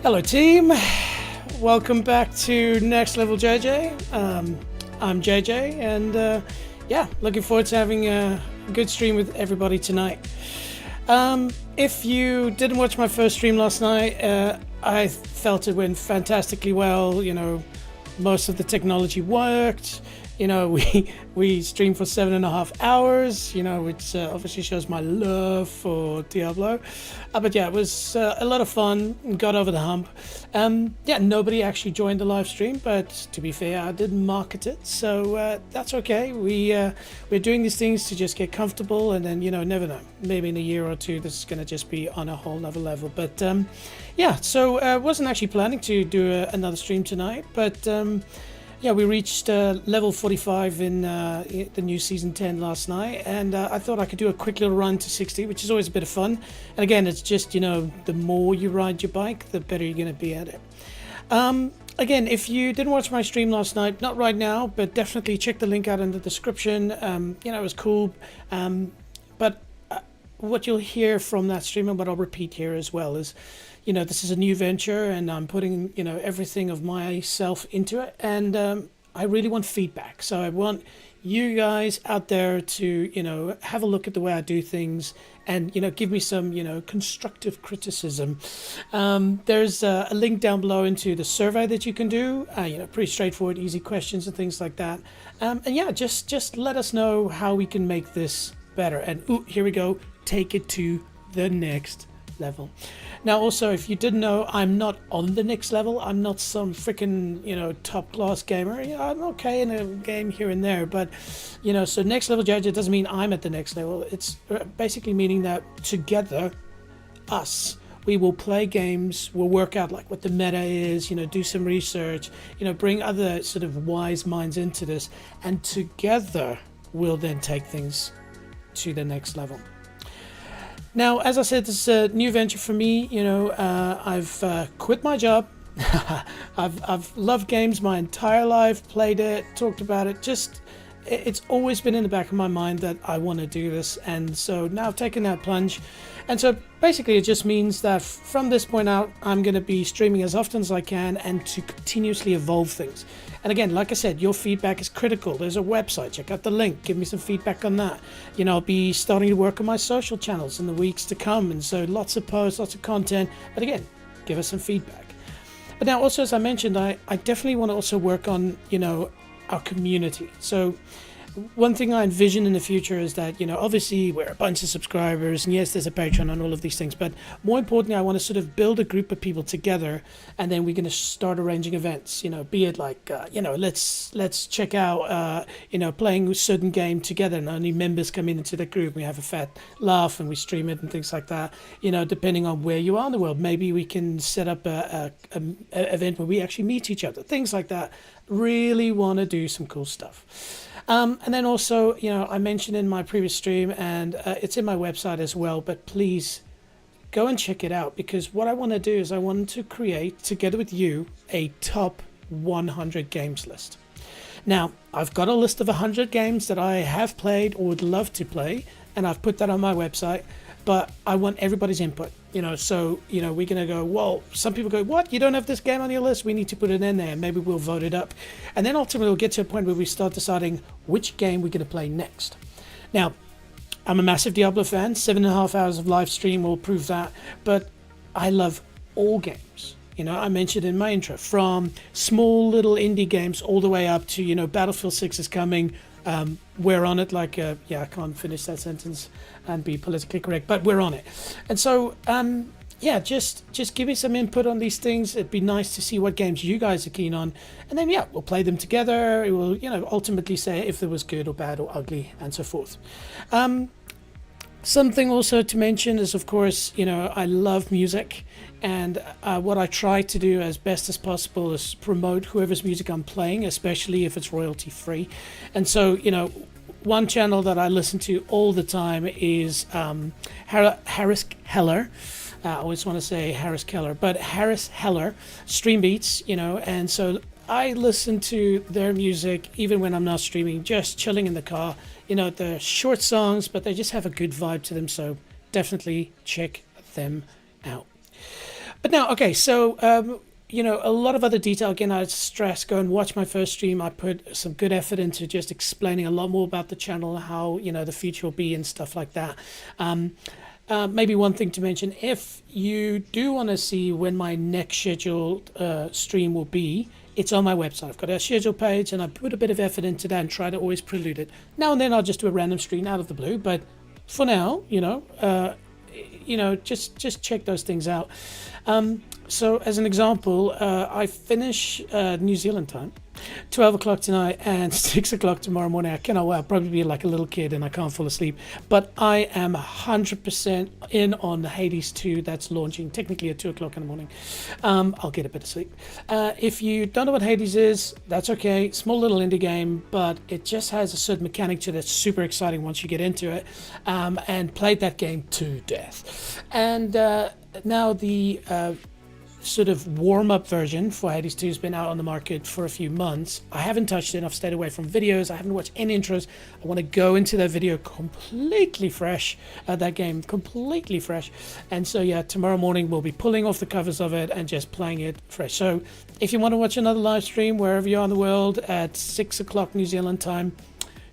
Hello team, welcome back to Next Level JJ. I'm JJ and yeah, looking forward to having a good stream with everybody tonight. If you didn't watch my first stream last night, I felt it went fantastically well. You know, most of the technology worked. You know, we streamed for 7.5 hours, you know, which obviously shows my love for Diablo. But yeah, it was a lot of fun, got over the hump. Yeah, nobody actually joined the live stream, but to be fair, I didn't market it, so that's okay. We're doing these things to just get comfortable, and then, you know, never know. Maybe in a year or two, this is going to just be on a whole nother level. But yeah, so I wasn't actually planning to do another stream tonight, but yeah, we reached level 45 in the new Season 10 last night, and I thought I could do a quick little run to 60, which is always a bit of fun. And again, it's just, you know, the more you ride your bike, the better you're going to be at it. Again, if you didn't watch my stream last night, not right now, but definitely check the link out in the description. You know, it was cool. But what you'll hear from that stream, and what I'll repeat here as well, is, you know, this is a new venture and I'm putting, you know, everything of myself into it, and I really want feedback. So I want you guys out there to, you know, have a look at the way I do things and, you know, give me some, you know, constructive criticism. There's a link down below into the survey that you can do, you know, pretty straightforward, easy questions and things like that. And yeah, just let us know how we can make this better. And ooh, here we go, take it to the next level. Now, also, if you didn't know, I'm not on the next level. I'm not some freaking, you know, top class gamer. You know, I'm okay in a game here and there, but, you know, so next level judge, it doesn't mean I'm at the next level. It's basically meaning that together, us, we will play games, we'll work out like what the meta is, you know, do some research, you know, bring other sort of wise minds into this, and together we'll then take things to the next level. Now, as I said, this is a new venture for me. You know, I've quit my job. I've loved games my entire life, played it, talked about it. Just, it's always been in the back of my mind that I want to do this. And so now I've taken that plunge. And so basically it just means that from this point out, I'm going to be streaming as often as I can and to continuously evolve things. And again, like I said, your feedback is critical. There's a website, check out the link, give me some feedback on that. You know, I'll be starting to work on my social channels in the weeks to come. And so lots of posts, lots of content. But again, give us some feedback. But now also, as I mentioned, I definitely want to also work on, you know, our community. So one thing I envision in the future is that, you know, obviously we're a bunch of subscribers, and yes, there's a Patreon and all of these things, but more importantly, I want to sort of build a group of people together, and then we're going to start arranging events, you know, be it like, you know, let's check out, you know, playing a certain game together, and only members come into the group. We have a fat laugh and we stream it and things like that, you know, depending on where you are in the world. Maybe we can set up a event where we actually meet each other, things like that. Really want to do some cool stuff. And then also, you know, I mentioned in my previous stream, and it's in my website as well, but please go and check it out, because what I want to do is I want to create, together with you, a top 100 games list. Now, I've got a list of 100 games that I have played or would love to play, and I've put that on my website, but I want everybody's input, you know, so, you know, we're going to go, well, some people go, what, you don't have this game on your list? We need to put it in there. Maybe we'll vote it up. And then ultimately we'll get to a point where we start deciding which game we're going to play next. Now, I'm a massive Diablo fan. 7.5 hours of live stream will prove that, but I love all games. You know, I mentioned in my intro, from small little indie games all the way up to, you know, Battlefield 6 is coming. We're on it, like, yeah, I can't finish that sentence and be politically correct, but we're on it. And so, yeah, just give me some input on these things. It'd be nice to see what games you guys are keen on. And then, yeah, we'll play them together. It will, you know, ultimately say if it was good or bad or ugly and so forth. Something also to mention is, of course, you know, I love music, and what I try to do as best as possible is promote whoever's music I'm playing, especially if it's royalty free. And so, you know, one channel that I listen to all the time is Harris Heller. I always want to say Harris Keller, but Harris Heller, Stream Beats, you know, and so I listen to their music even when I'm not streaming, just chilling in the car. You know, they're short songs, but they just have a good vibe to them, so definitely check them out. But now, okay, so you know, a lot of other detail. Again, I stress, go and watch my first stream. I put some good effort into just explaining a lot more about the channel, how, you know, the future will be and stuff like that. Maybe one thing to mention, if you do want to see when my next scheduled stream will be, it's on my website. I've got a schedule page, and I put a bit of effort into that and try to always prelude it. Now and then I'll just do a random stream out of the blue, but for now, you know, just check those things out. So as an example, I finish New Zealand time, 12 o'clock tonight and 6 o'clock tomorrow morning. I cannot wait. I'll probably be like a little kid and I can't fall asleep. But I am 100% in on Hades 2 that's launching technically at 2 o'clock in the morning. I'll get a bit of sleep. If you don't know what Hades is, that's okay. Small little indie game, but it just has a certain mechanic to it that's super exciting once you get into it. And played that game to death. And now the sort of warm-up version for Hades 2 has been out on the market for a few months. I haven't touched it. I've stayed away from videos. I haven't watched any intros. I want to go into that video completely fresh, that game completely fresh. And so yeah, tomorrow morning we'll be pulling off the covers of it and just playing it fresh. So if you want to watch another live stream wherever you are in the world at 6 o'clock New Zealand time,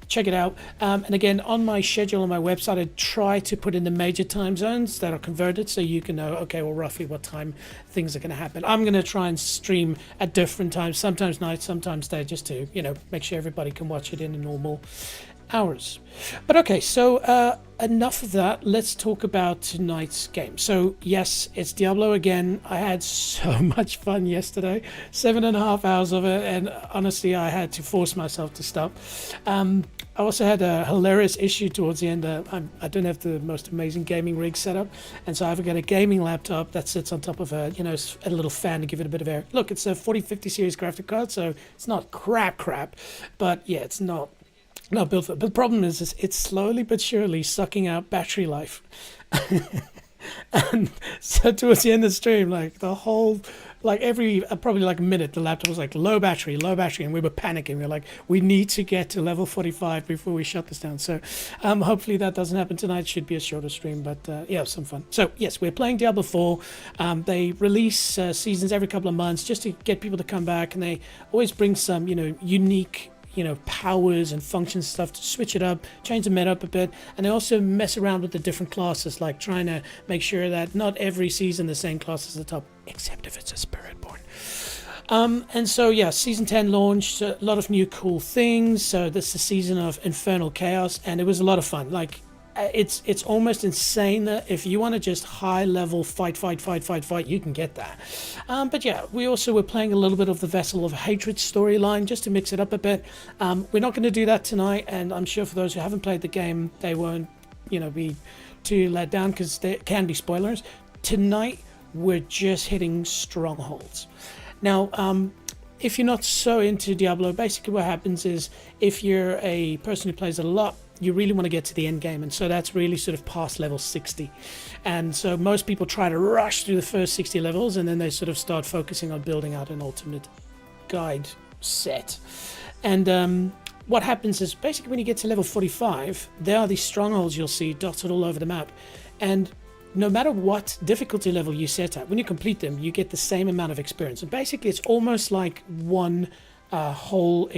check it out. And again, on my schedule on my website, I try to put in the major time zones that are converted so you can know, okay, well, roughly what time things are going to happen. I'm going to try and stream at different times, sometimes night, sometimes day, just to, you know, make sure everybody can watch it in the normal hours. But okay, so enough of that. Let's talk about tonight's game. So yes, it's Diablo again. I had so much fun yesterday, 7.5 hours of it, and honestly I had to force myself to stop. I also had a hilarious issue towards the end. I don't have the most amazing gaming rig set up, and so I've got a gaming laptop that sits on top of a, you know, a little fan to give it a bit of air. Look, it's a 4050 series graphic card, so it's not crap, but yeah, it's not built for it. But the problem is it's slowly but surely sucking out battery life. And so towards the end of the stream, like the whole, like every probably like a minute, the laptop was like low battery, and we were panicking. We were like, we need to get to level 45 before we shut this down. So hopefully that doesn't happen tonight. Should be a shorter stream, but yeah, some fun. So yes, we're playing Diablo 4. They release seasons every couple of months just to get people to come back, and they always bring some, you know, unique, you know, powers and functions stuff to switch it up, change the meta up a bit. And they also mess around with the different classes, like trying to make sure that not every season the same class is the top, except if it's a Spiritborn. And so yeah, season 10 launched, a lot of new cool things. So this is the season of Infernal Chaos, and it was a lot of fun. Like it's almost insane that if you want to just high level fight, you can get that. But yeah, we also were playing a little bit of the Vessel of Hatred storyline just to mix it up a bit. We're not going to do that tonight, and I'm sure for those who haven't played the game, they won't, you know, be too let down because there can be spoilers. Tonight we're just hitting strongholds. Now, if you're not so into Diablo, basically what happens is if you're a person who plays it a lot, you really want to get to the end game, and so that's really sort of past level 60. And so most people try to rush through the first 60 levels, and then they sort of start focusing on building out an ultimate guide set. And what happens is basically when you get to level 45, there are these strongholds you'll see dotted all over the map, and no matter what difficulty level you set at, when you complete them, you get the same amount of experience. And basically it's almost like one whole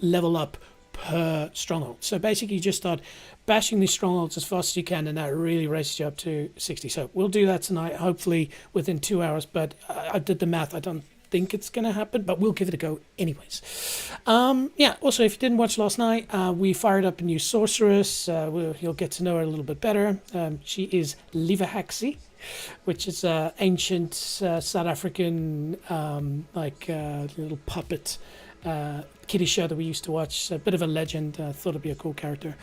level up per stronghold. So basically you just start bashing these strongholds as fast as you can, and that really raises you up to 60. So we'll do that tonight, hopefully within 2 hours, but I did the math. I don't think it's going to happen, but we'll give it a go anyways. Yeah, also if you didn't watch last night, we fired up a new sorceress. You'll get to know her a little bit better. She is Livahaxi, which is an ancient South African little puppet kiddie show that we used to watch. A bit of a legend. Thought it'd be a cool character.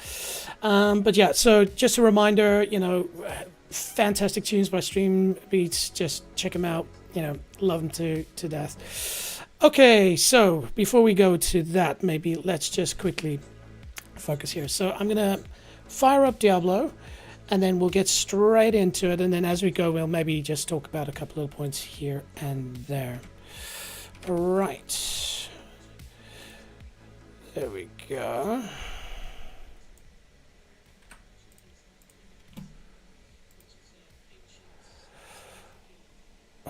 But yeah, so just a reminder, you know, fantastic tunes by Stream Beats. Just check them out. You know, love them to death. Okay, so before we go to that, maybe let's just quickly focus here. So I'm gonna fire up Diablo, and then we'll get straight into it. And then as we go, we'll maybe just talk about a couple of points here and there. All right. There we go.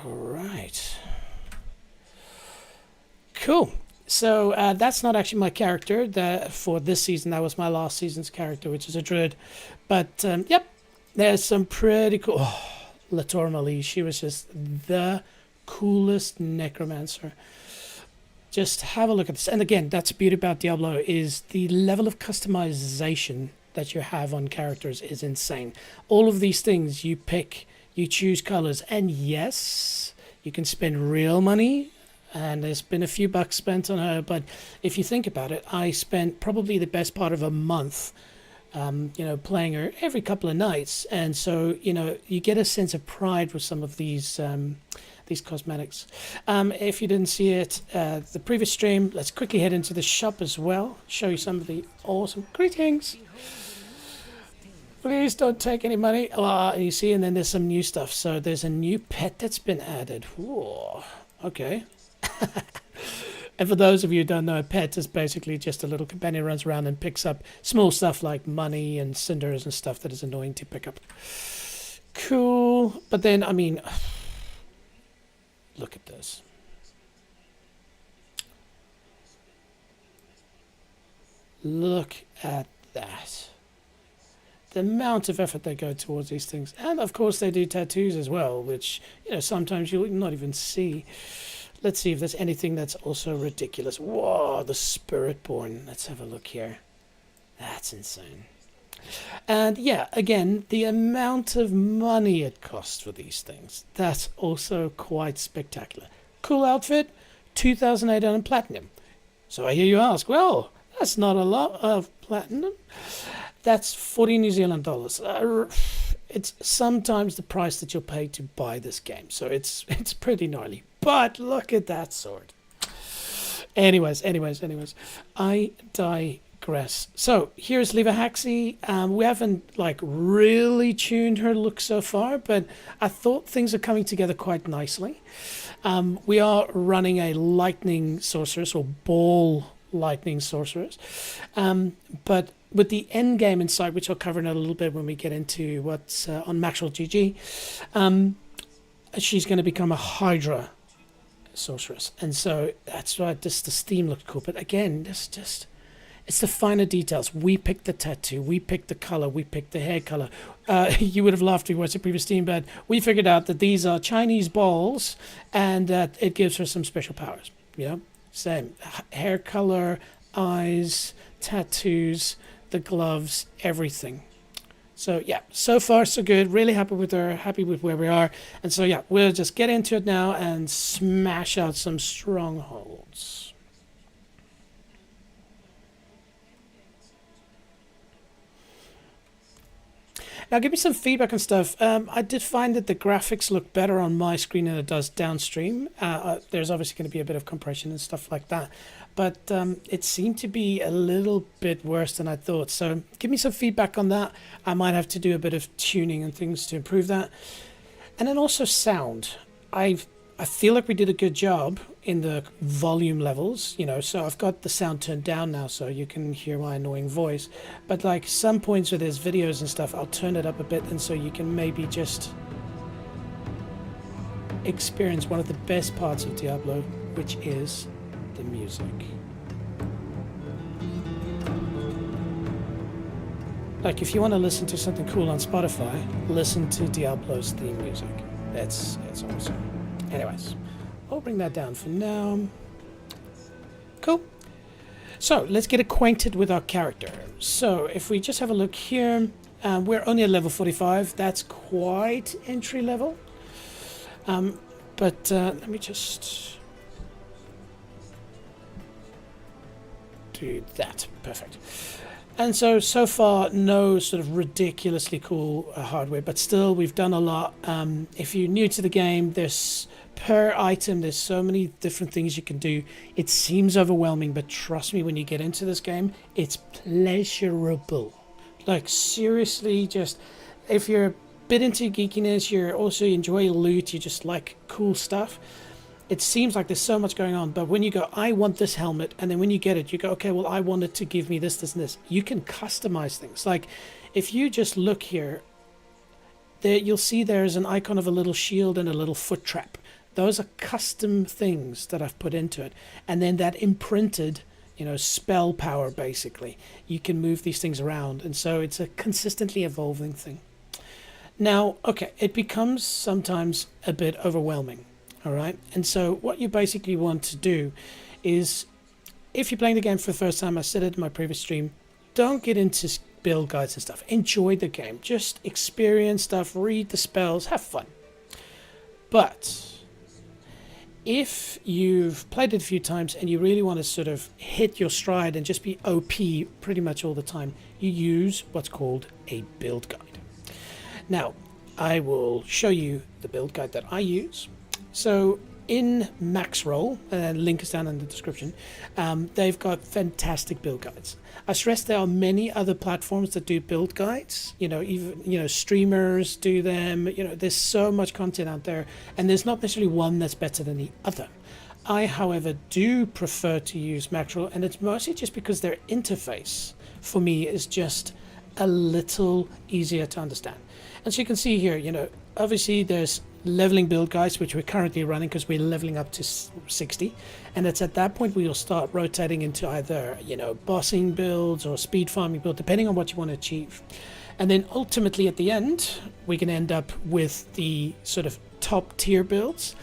right. Cool. So that's not actually my character. That for this season, that was my last season's character, which is a druid. But yep, there's some pretty cool. Oh, Latormali, she was just the coolest necromancer. Just have a look at this. And again, that's the beauty about Diablo is the level of customization that you have on characters is insane. All of these things you pick, you choose colors, and yes, you can spend real money. And there's been a few bucks spent on her, but if you think about it, I spent probably the best part of a month, playing her every couple of nights, and so you get a sense of pride with some of these cosmetics. If you didn't see it, the previous stream, let's quickly head into the shop as well. Show you some of the awesome greetings. Please don't take any money. You see, and then there's some new stuff. So there's a new pet that's been added. Ooh, okay. And for those of you who don't know, a pet is basically just a little companion who runs around and picks up small stuff like money and cinders and stuff that is annoying to pick up. Cool. But then, I mean, look at this. Look at that. The amount of effort they go towards these things. And of course they do tattoos as well, which, sometimes you'll not even see. Let's see if there's anything that's also ridiculous. Whoa, the Spiritborn. Let's have a look here. That's insane. And yeah, again, the amount of money it costs for these things. That's also quite spectacular. Cool outfit, 2,800 platinum. So I hear you ask, well, that's not a lot of platinum. That's 40 New Zealand dollars. It's sometimes the price that you'll pay to buy this game. So it's pretty gnarly. But look at that sword. Anyways. I digress. So here's Leva Haxi. We haven't really tuned her look so far, but I thought things are coming together quite nicely. We are running a lightning sorceress or ball lightning sorceress. But with the end game in sight, which I'll cover in a little bit when we get into what's on Maxwell GG, she's going to become a Hydra sorceress, and so that's why the theme looked cool. But again, it's the finer details. We picked the tattoo, we picked the color, we picked the hair color. You would have laughed if you watched the previous stream, but we figured out that these are Chinese balls and that it gives her some special powers. Same hair color, eyes, tattoos, the gloves, everything. So yeah, so far so good. Really happy with her, happy with where we are. And so yeah, we'll just get into it now and smash out some strongholds. Now give me some feedback and stuff. I did find that the graphics look better on my screen than it does downstream. There's obviously going to be a bit of compression and stuff like that. But it seemed to be a little bit worse than I thought. So give me some feedback on that. I might have to do a bit of tuning and things to improve that. And then also sound. I feel like we did a good job in the volume levels, so I've got the sound turned down now so you can hear my annoying voice. But some points where there's videos and stuff, I'll turn it up a bit, and so you can maybe just experience one of the best parts of Diablo, which is the music. If you want to listen to something cool on Spotify, listen to Diablo's theme music. It's awesome. Anyways, I'll bring that down for now. Cool. So let's get acquainted with our character. So if we just have a look here, we're only at level 45. That's quite entry level. But let me just do that. Perfect. And so far, no sort of ridiculously cool hardware, but still, we've done a lot. If you're new to the game, there's per item, there's so many different things you can do. It seems overwhelming, but trust me, when you get into this game, it's pleasurable. Seriously, just if you're a bit into geekiness, you're also enjoy loot, you just like cool stuff. It seems like there's so much going on, but when you go, I want this helmet, and then when you get it, you go, okay, well, I want it to give me this, and this. You can customize things. If you just look here, there you'll see there's an icon of a little shield and a little foot trap. Those are custom things that I've put into it. And then that imprinted, spell power, basically. You can move these things around. And so it's a consistently evolving thing. Now, okay, it becomes sometimes a bit overwhelming. All right. And so what you basically want to do is, if you're playing the game for the first time, I said it in my previous stream, don't get into build guides and stuff. Enjoy the game. Just experience stuff, read the spells, have fun. But if you've played it a few times and you really want to sort of hit your stride and just be OP pretty much all the time, you use what's called a build guide. Now, I will show you the build guide that I use. So in Maxroll, link is down in the description, they've got fantastic build guides. I stress there are many other platforms that do build guides. Even streamers do them. There's so much content out there, and there's not necessarily one that's better than the other. I, however, do prefer to use Maxroll, and it's mostly just because their interface for me is just a little easier to understand. And so you can see here, obviously there's leveling build guides, which we're currently running because we're leveling up to 60. And it's at that point we'll start rotating into either, bossing builds or speed farming build, depending on what you want to achieve. And then ultimately at the end, we can end up with the sort of top tier builds.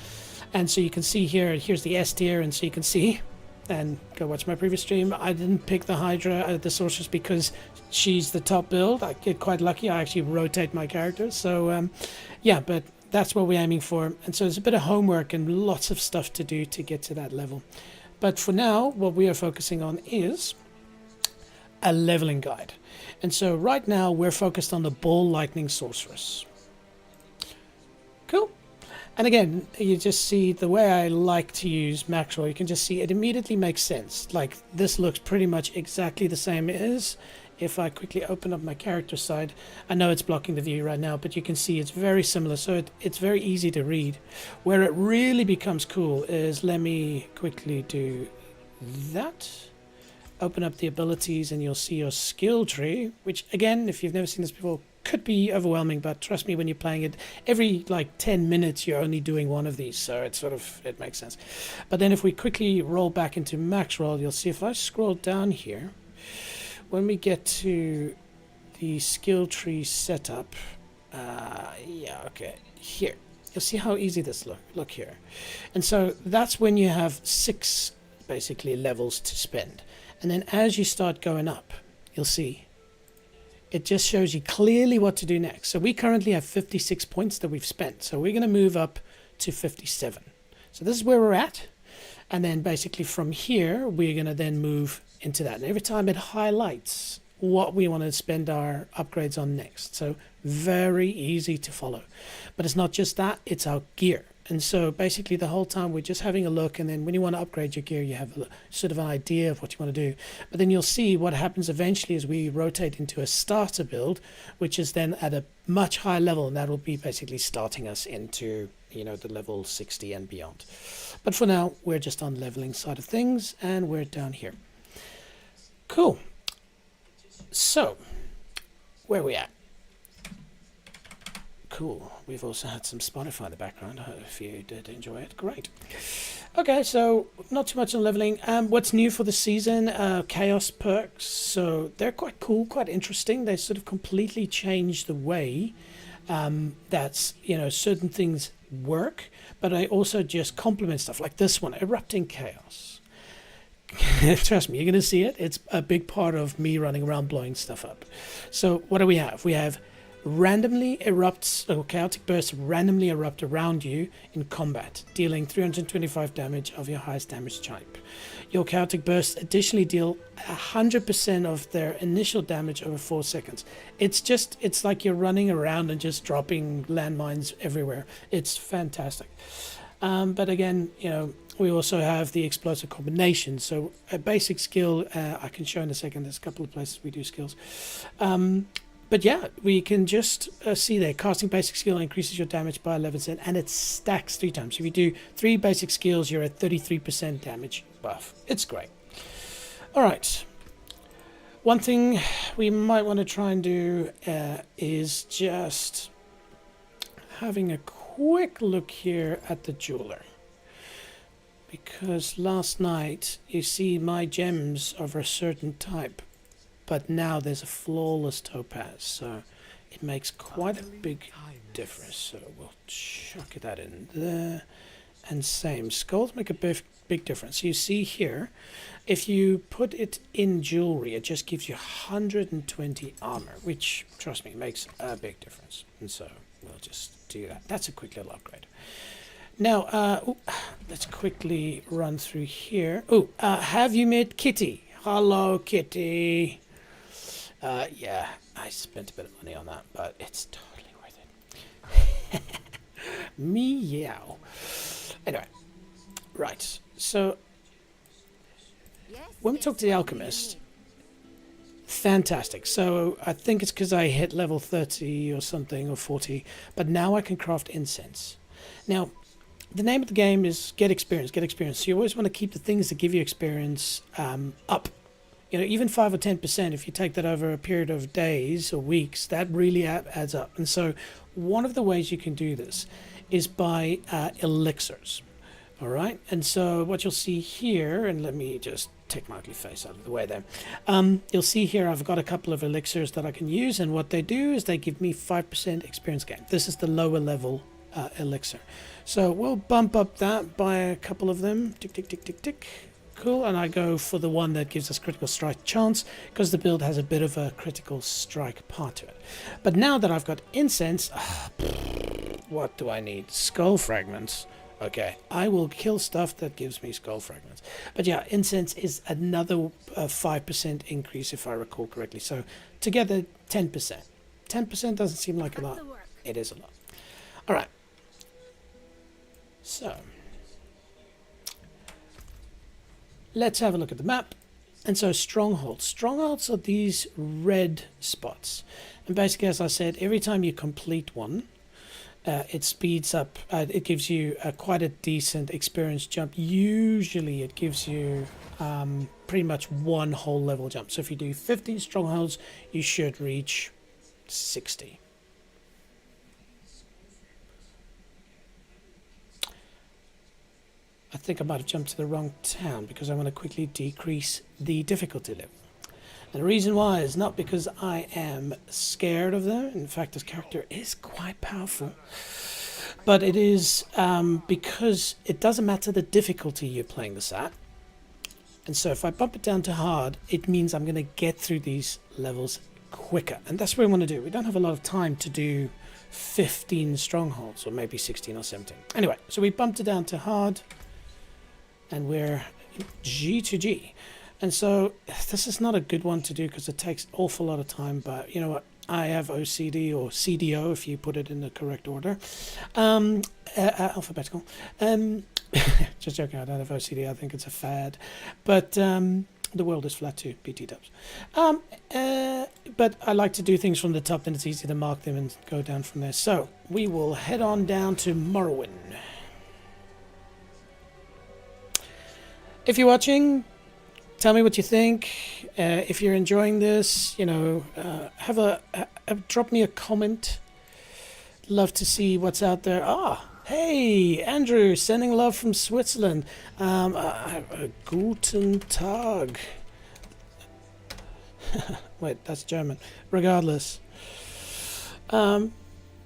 And so you can see here's the S tier. And so you can see, and go watch my previous stream, I didn't pick the Hydra, the sorceress, because she's the top build. I get quite lucky. I actually rotate my characters. So yeah, but that's what we're aiming for. And so there's a bit of homework and lots of stuff to do to get to that level. But for now, what we are focusing on is a leveling guide. And so right now we're focused on the Ball Lightning Sorceress. Cool. And again, you just see the way I like to use Maxroll, you can just see it immediately makes sense. Like, this looks pretty much exactly the same as if I quickly open up my character side. I know it's blocking the view right now, but you can see it's very similar. So it's very easy to read. Where it really becomes cool is, let me quickly do that. Open up the abilities and you'll see your skill tree, which again, if you've never seen this before, could be overwhelming, but trust me, when you're playing it, every like 10 minutes you're only doing one of these, so it makes sense. But then if we quickly roll back into Maxroll, you'll see if I scroll down here, when we get to the skill tree setup, here, you'll see how easy this look here. And so that's when you have 6 basically levels to spend. And then as you start going up, you'll see it just shows you clearly what to do next. So we currently have 56 points that we've spent. So we're going to move up to 57. So this is where we're at. And then basically from here, we're going to then move into that. And every time it highlights what we want to spend our upgrades on next. So very easy to follow. But it's not just that, it's our gear. And so basically the whole time we're just having a look, and then when you want to upgrade your gear, you have a sort of an idea of what you want to do. But then you'll see what happens eventually as we rotate into a starter build, which is then at a much higher level, and that will be basically starting us into, the level 60 and beyond. But for now, we're just on leveling side of things, and we're down here. Cool. So, where are we at? Cool. We've also had some Spotify in the background. If you did enjoy it, great. Okay, so not too much on leveling. What's new for the season? Chaos perks. So they're quite cool, quite interesting. They sort of completely change the way that's certain things work, but I also just complement stuff like this one, Erupting Chaos. Trust me, you're going to see it. It's a big part of me running around blowing stuff up. So what do we have? We have randomly erupts, or chaotic bursts randomly erupt around you in combat, dealing 325 damage of your highest damage type. Your chaotic bursts additionally deal 100% of their initial damage over 4 seconds. It's like you're running around and just dropping landmines everywhere. It's fantastic. But again, we also have the explosive combination. So a basic skill, I can show in a second. There's a couple of places we do skills. But yeah, we can just see there, casting basic skill increases your damage by 11%, and it stacks 3 times. If you do 3 basic skills, you're at 33% damage buff. It's great. All right. One thing we might want to try and do is just having a quick look here at the jeweler. Because last night, you see my gems are of a certain type, but now there's a flawless topaz, so it makes quite a big difference. So we'll chuck that in there. And same, skulls make a big difference. You see here, if you put it in jewelry, it just gives you 120 armor, which, trust me, makes a big difference. And so we'll just do that. That's a quick little upgrade. Now, let's quickly run through here. Have you met Kitty? Hello, Kitty. Yeah, I spent a bit of money on that, but it's totally worth it. Meow. Anyway, right. So, when we talk to the alchemist, fantastic. So, I think it's because I hit level 30 or something, or 40, but now I can craft incense. Now, the name of the game is get experience, get experience. So you always want to keep the things that give you experience up. You know, even 5 or 10%, if you take that over a period of days or weeks, that really adds up. And so one of the ways you can do this is by elixirs. All right. And so what you'll see here, and let me just take my ugly face out of the way there. You'll see here I've got a couple of elixirs that I can use. And what they do is they give me 5% experience gain. This is the lower level elixir. So we'll bump up that by a couple of them. Tick, tick, tick, tick, tick. Cool. And I go for the one that gives us critical strike chance because the build has a bit of a critical strike part to it. But now that I've got incense, what do I need? Skull fragments. Okay, I will kill stuff that gives me skull fragments. But yeah, incense is another 5% increase if I recall correctly. So together, 10%. 10% doesn't seem like a lot. It is a lot. All right. So, let's have a look at the map. And so strongholds. Strongholds are these red spots. And basically, as I said, every time you complete one, it speeds up. It gives you quite a decent experience jump. Usually, it gives you pretty much one whole level jump. So if you do 50 strongholds, you should reach 60. I think I might have jumped to the wrong town because I want to quickly decrease the difficulty level. And the reason why is not because I am scared of them. In fact, this character is quite powerful. But it is because it doesn't matter the difficulty you're playing this at. And so if I bump it down to hard, it means I'm going to get through these levels quicker. And that's what we want to do. We don't have a lot of time to do 15 strongholds, or maybe 16 or 17. Anyway, so we bumped it down to hard. And we're G to G. And so this is not a good one to do because it takes an awful lot of time. But you know what? I have OCD or CDO if you put it in the correct order. Alphabetical. Just joking, I don't have OCD. I think it's a fad. But the world is flat too, BT dubs. But I like to do things from the top, then it's easy to mark them and go down from there. So we will head on down to Morrowind. If you're watching, tell me what you think. If you're enjoying this, you know, drop me a comment. Love to see what's out there. Hey, Andrew, sending love from Switzerland. Guten Tag. Wait, that's German. Regardless.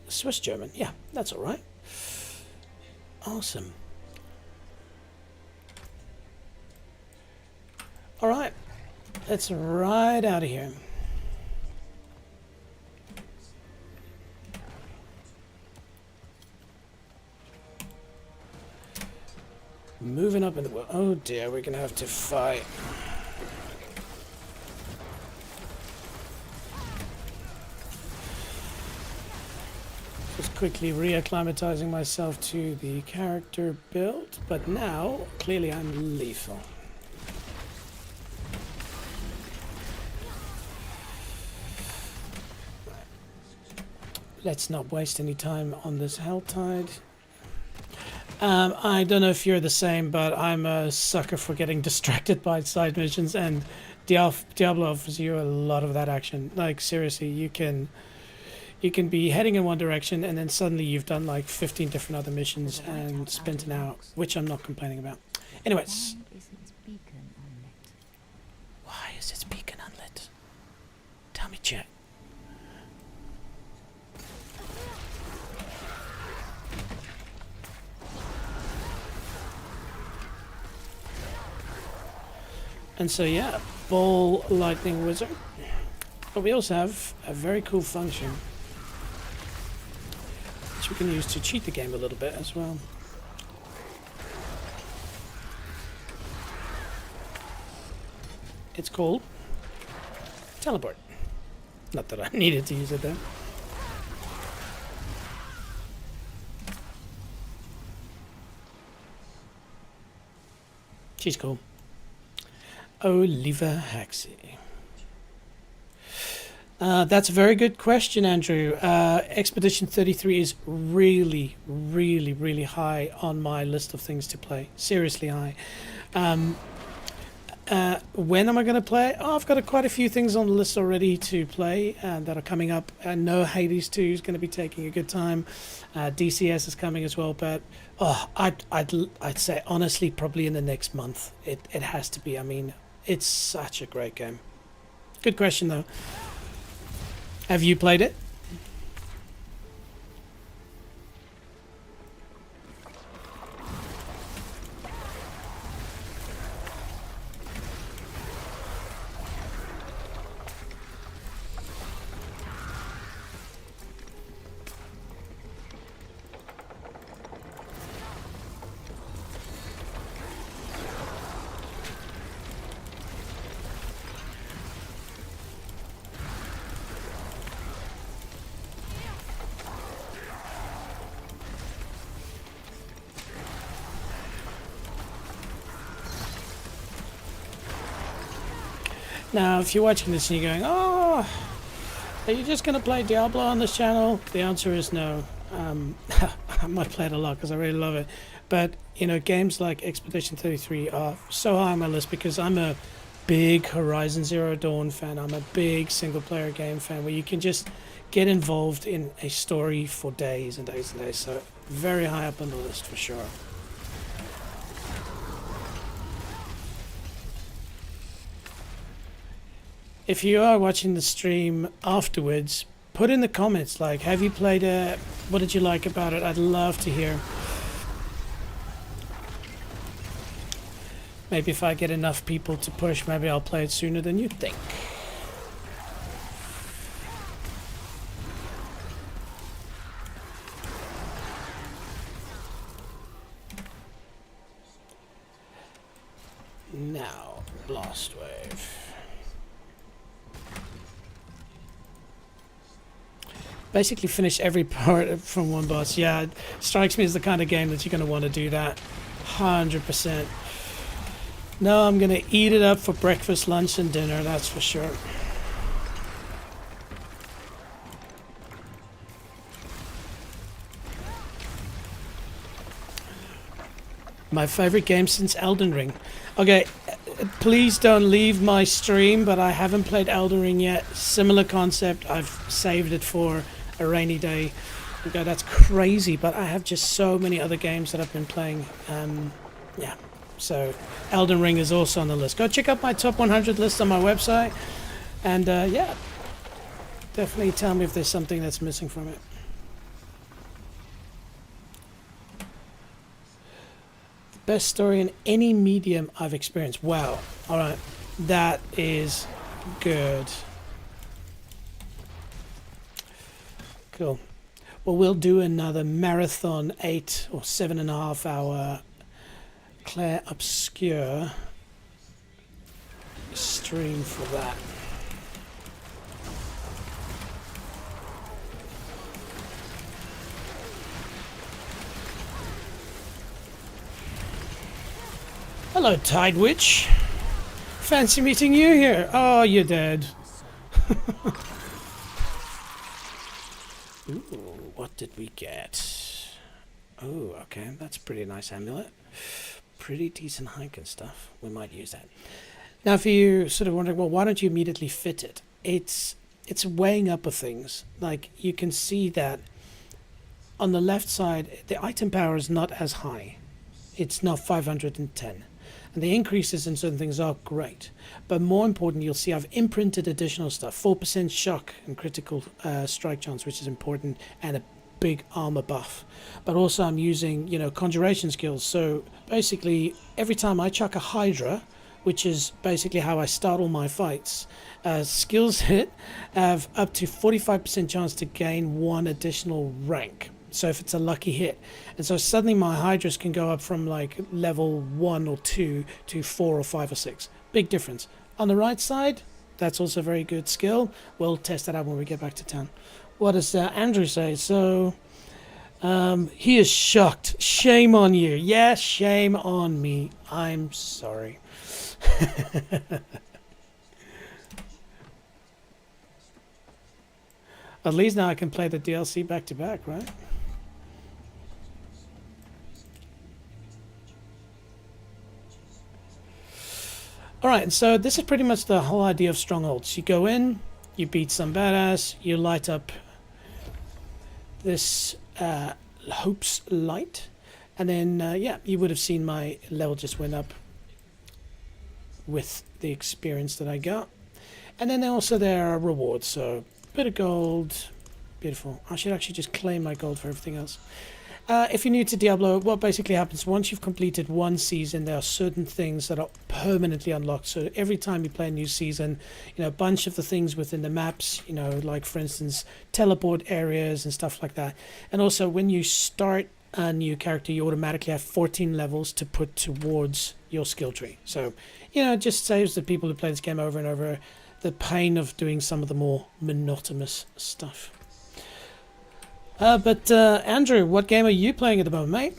Swiss German. Yeah, that's all right. Awesome. All right, let's ride out of here. Moving up in the world. Oh dear, we're gonna have to fight. Just quickly reacclimatizing myself to the character build, but now clearly I'm lethal. Let's not waste any time on this Helltide. I don't know if you're the same, but I'm a sucker for getting distracted by side missions, and Diablo offers you a lot of that action. Like seriously, you can You can be heading in one direction and then suddenly you've done like 15 different other missions and spent an hour, which I'm not complaining about. Anyways. Why is its beacon unlit? Tell me, chat. And so yeah, ball lightning wizard. But we also have a very cool function which we can use to cheat the game a little bit as well. It's called teleport. Not that I needed to use it there. She's cool. Oliver Haxey. That's a very good question, Andrew. Expedition 33 is really, really, really high on my list of things to play. Seriously high. When am I going to play? Oh, I've got quite a few things on the list already to play that are coming up. I know Hades 2 is going to be taking a good time. DCS is coming as well, but I'd say honestly probably in the next month. It has to be. I mean, it's such a great game. Good question though. Have you played it? Now, if you're watching this and you're going, oh, are you just going to play Diablo on this channel? The answer is no. I might play it a lot because I really love it. But, you know, games like Expedition 33 are so high on my list because I'm a big Horizon Zero Dawn fan. I'm a big single-player game fan where you can just get involved in a story for days and days and days. So, very high up on the list for sure. If you are watching the stream afterwards, put in the comments, like, have you played it? What did you like about it? I'd love to hear. Maybe if I get enough people to push, maybe I'll play it sooner than you think. Now, Blast Wave. Basically finish every part from one boss. Yeah, it strikes me as the kind of game that you're going to want to do that 100%. No, I'm going to eat it up for breakfast, lunch, and dinner, that's for sure. My favorite game since Elden Ring. Okay, please don't leave my stream, but I haven't played Elden Ring yet. Similar concept. I've saved it for a rainy day. Okay, that's crazy, but I have just so many other games that I've been playing. Yeah, so Elden Ring is also on the list. Go check out my top 100 list on my website, and yeah, definitely tell me if there's something that's missing from it. The best story in any medium I've experienced. Wow. All right, that is good. Cool. Well, we'll do another marathon 8 or 7.5 hour Claire Obscure stream for that. Hello, Tide Witch. Fancy meeting you here. Oh, you're dead. Ooh, what did we get? Oh, okay, that's a pretty nice amulet. Pretty decent hike and stuff. We might use that. Now, if you sort of wondering, well, why don't you immediately fit it? It's it's weighing up of things. Like you can see that on the left side, the item power is not as high. It's now 510. And the increases in certain things are great. But more important, you'll see I've imprinted additional stuff. 4% shock and critical strike chance, which is important, and a big armor buff. But also I'm using, conjuration skills. So basically, every time I chuck a Hydra, which is basically how I start all my fights, skills hit have up to 45% chance to gain 1 additional rank. So if it's a lucky hit. And so suddenly my Hydras can go up from like level 1 or 2 to 4 or 5 or 6. Big difference. On the right side, that's also a very good skill. We'll test that out when we get back to town. What does Andrew say? So he is shocked. Shame on you. Yeah, shame on me. I'm sorry. At least now I can play the DLC back to back, right? Alright, so this is pretty much the whole idea of Strongholds. You go in, you beat some badass, you light up this Hope's Light, and then, yeah, you would have seen my level just went up with the experience that I got. And then also there are rewards, so a bit of gold, beautiful. I should actually just claim my gold for everything else. If you're new to Diablo, what basically happens once you've completed one season, there are certain things that are permanently unlocked. So every time you play a new season, a bunch of the things within the maps, like for instance, teleport areas and stuff like that. And also when you start a new character, you automatically have 14 levels to put towards your skill tree. So, it just saves the people who play this game over and over the pain of doing some of the more monotonous stuff. But Andrew, what game are you playing at the moment, mate?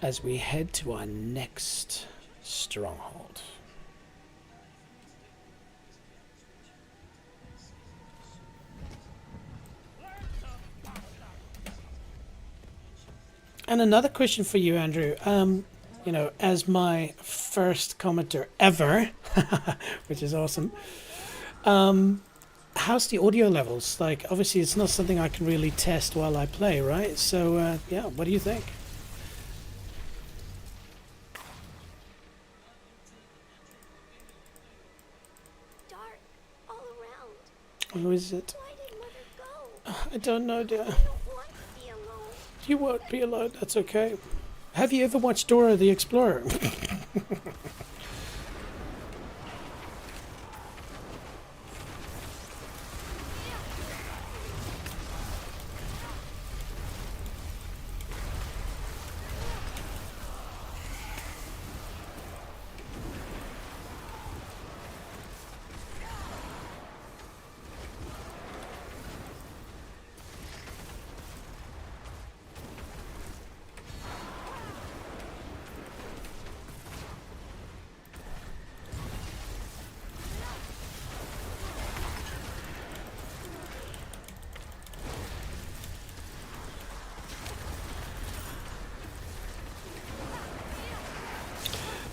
As we head to our next stronghold. And another question for you, Andrew. As my first commenter ever, which is awesome. How's the audio levels? Like, obviously, it's not something I can really test while I play, right? So, yeah, what do you think? Dark all around. Who is it? Why did Mother go? I don't know, dear. I don't want to be alone. You won't be alone, that's okay. Have you ever watched Dora the Explorer?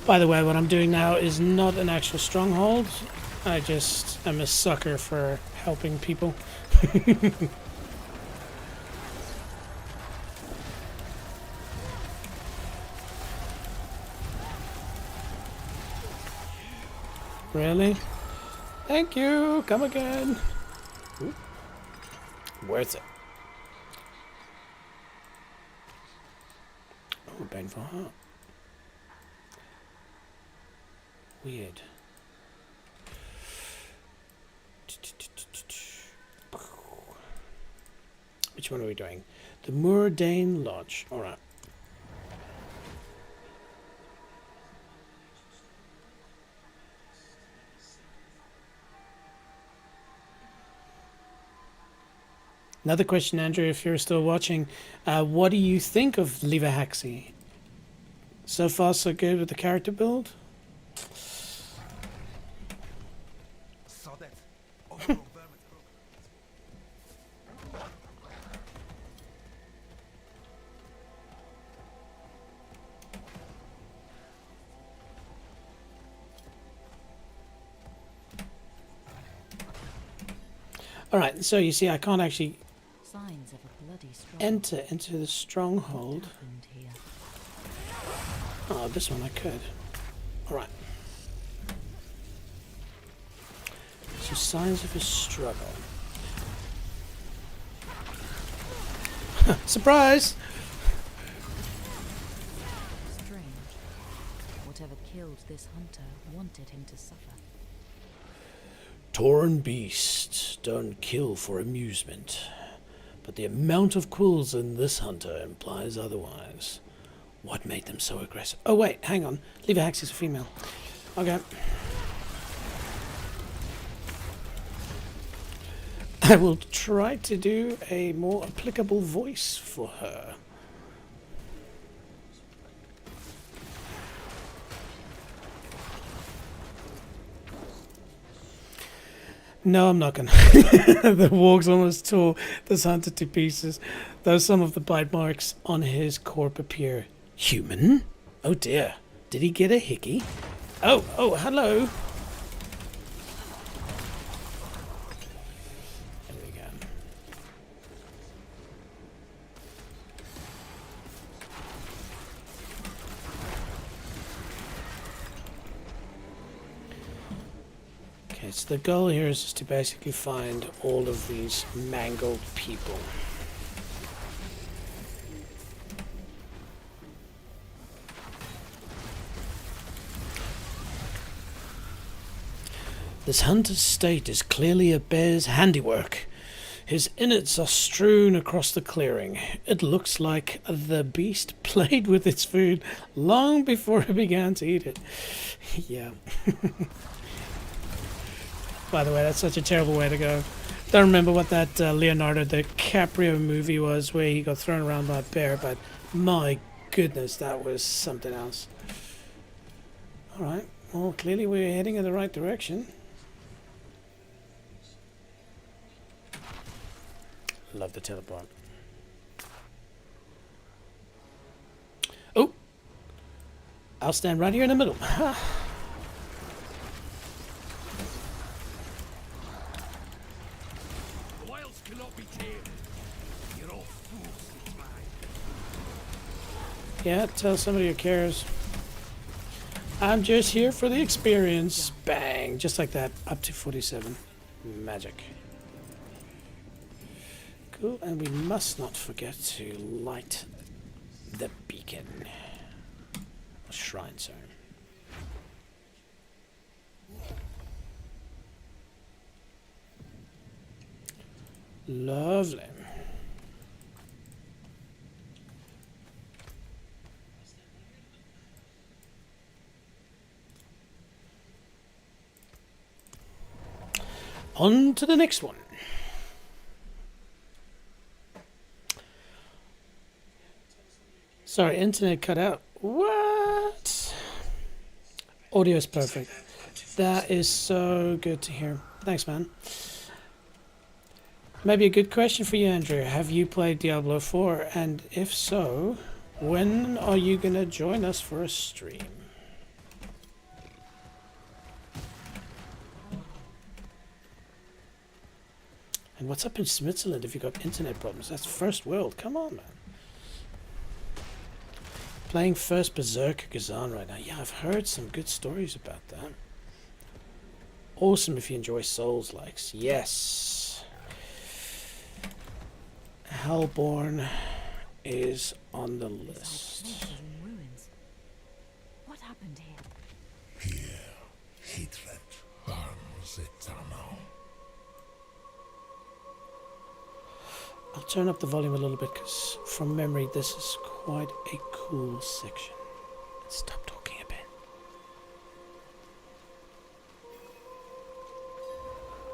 By the way, what I'm doing now is not an actual stronghold. I just am a sucker for helping people. Really? Thank you. Come again. Ooh. Worth it. Oh, painful heart. Weird. Which one are we doing? The Murdane Lodge. Alright. Another question, Andrew, if you're still watching. What do you think of Faaaaanks? So far, so good with the character build? Alright, so you see I can't actually Signs of a bloody struggle. enter into the What stronghold. happened here? Oh, this one I could. Alright. So signs of a struggle. Surprise! Strange. Whatever killed this hunter wanted him to suffer. Torn beasts don't kill for amusement, but the amount of quills in this hunter implies otherwise. What made them so aggressive? Oh wait, hang on. Faaaaanks is a female. Okay. I will try to do a more applicable voice for her. No, I'm not gonna. The walks almost tore this hunter to pieces, though some of the bite marks on his corpse appear human. Oh dear, did he get a hickey? Oh, hello. There we go. Okay, so the goal here is just to basically find all of these mangled people. This hunter's state is clearly a bear's handiwork. His innards are strewn across the clearing. It looks like the beast played with its food long before it began to eat it. Yeah. By the way, that's such a terrible way to go. Don't remember what that Leonardo DiCaprio movie was where he got thrown around by a bear, but my goodness, that was something else. Alright, well, clearly we're heading in the right direction. Love the teleport. Oh! I'll stand right here in the middle. Yeah, tell somebody who cares. I'm just here for the experience. Bang! Just like that. Up to 47. Magic. Cool, and we must not forget to light the beacon. Shrine, sorry. Lovely. On to the next one. Sorry, internet cut out. What? Audio is perfect. That is so good to hear. Thanks, man. Maybe a good question for you, Andrew. Have you played Diablo 4? And if so, when are you going to join us for a stream? And what's up in Switzerland if you got internet problems? That's first world. Come on, man. Playing first Berserker Kazan right now. Yeah, I've heard some good stories about that. Awesome if you enjoy Souls-likes. Yes. Hellborn is on the list. What happened here? Here, hatred burns eternal. I'll turn up the volume a little bit because from memory this is quite a cool section. Stop talking a bit.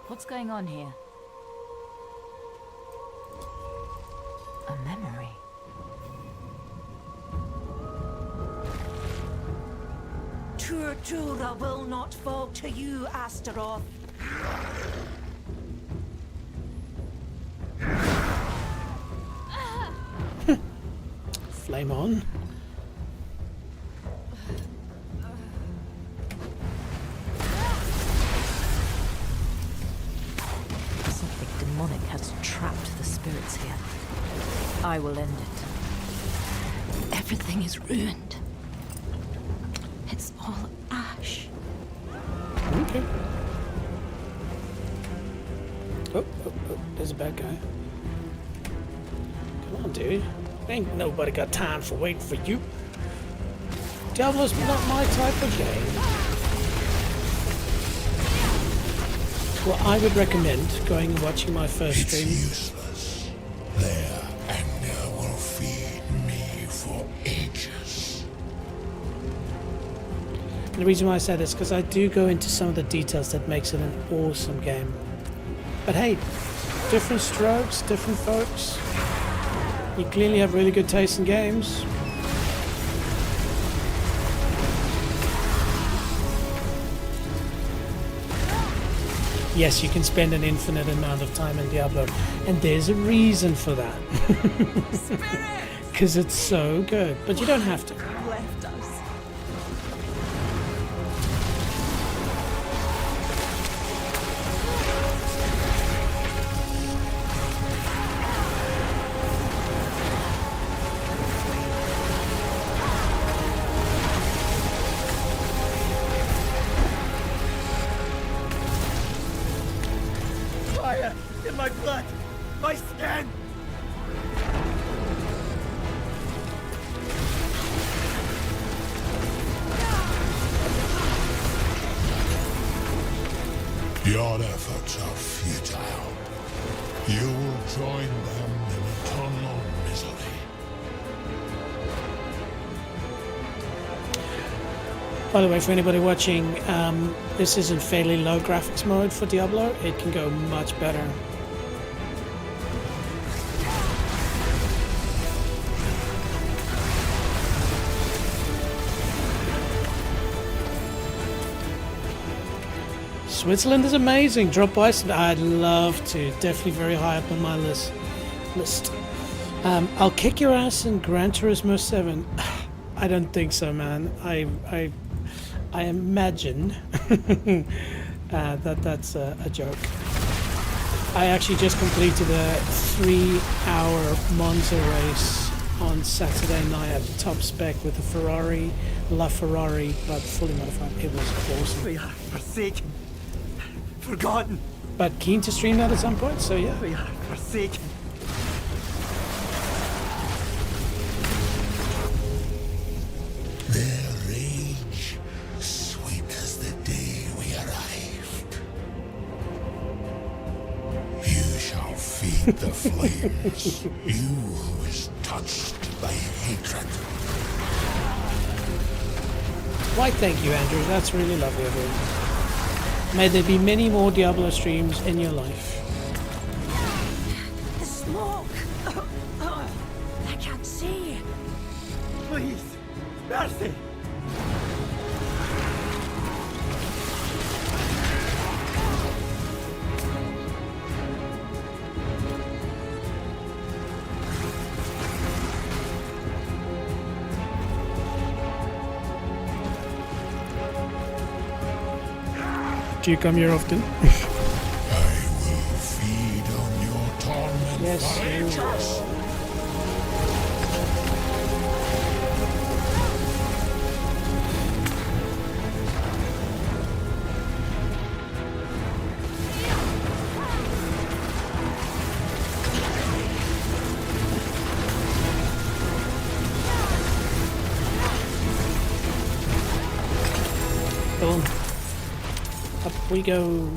What's going on here? A memory. Tortura will not fall to you, Astaroth. Flame on. Something I will end it. Everything is ruined. It's all ash. Okay. Oh, there's a bad guy. Come on, dude. Ain't nobody got time for waiting for you. Diablo's not my type of game. Well, I would recommend going and watching my first It's stream. useless. Their anger will feed me for ages. And the reason why I say this is because I do go into some of the details that makes it an awesome game. But hey, different strokes, different folks. You clearly have really good taste in games. Yes, you can spend an infinite amount of time in Diablo, and there's a reason for that. Because it's so good, but you don't have to. Left us. Fire in my blood, my skin. Your efforts are futile. You will join them in eternal misery. By the way, for anybody watching, this is in fairly low graphics mode for Diablo. It can go much better. Switzerland is amazing. Drop by some. I'd love to. Definitely very high up on my list. I'll kick your ass in Gran Turismo 7. I don't think so, man. I imagine that's a joke. I actually just completed a 3-hour Monza race on Saturday night at top spec with a Ferrari, LaFerrari, but fully modified. It was awesome. We are forsaken, forgotten. But keen to stream that at some point, so yeah. We are forsaken. Their rage, sweet as the day we arrived. You shall feed the flames, you who is touched by hatred. Why, thank you, Andrew. That's really lovely of you. May there be many more Diablo streams in your life. The smoke. I can't see. Please, mercy. Do you come here often? I will feed on your torment Yes, for you ages. Boom. Up we go.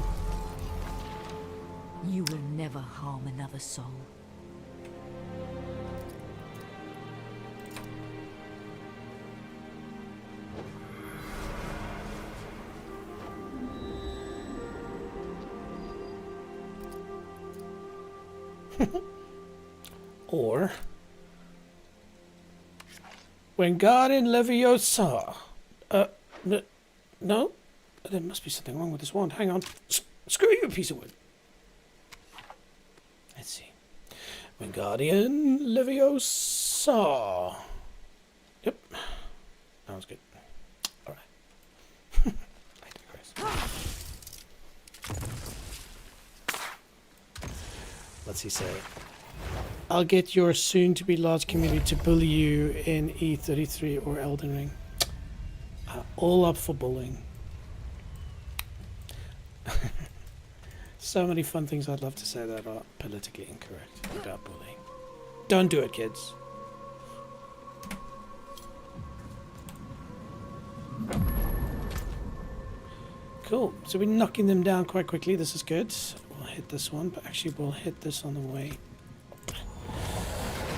You will never harm another soul. Or when God in Leviosa. No, there must be something wrong with this wand. Hang on. Screw you, piece of wood. Let's see. When Guardian Leviosa. Yep. That was good. All right. I digress. What's he say? I'll get your soon-to-be large community to bully you in E33 or Elden Ring. All up for bullying. So many fun things I'd love to say that are politically incorrect about bullying. Don't do it, kids. Cool. So we're knocking them down quite quickly. This is good. We'll hit this one, but actually we'll hit this on the way.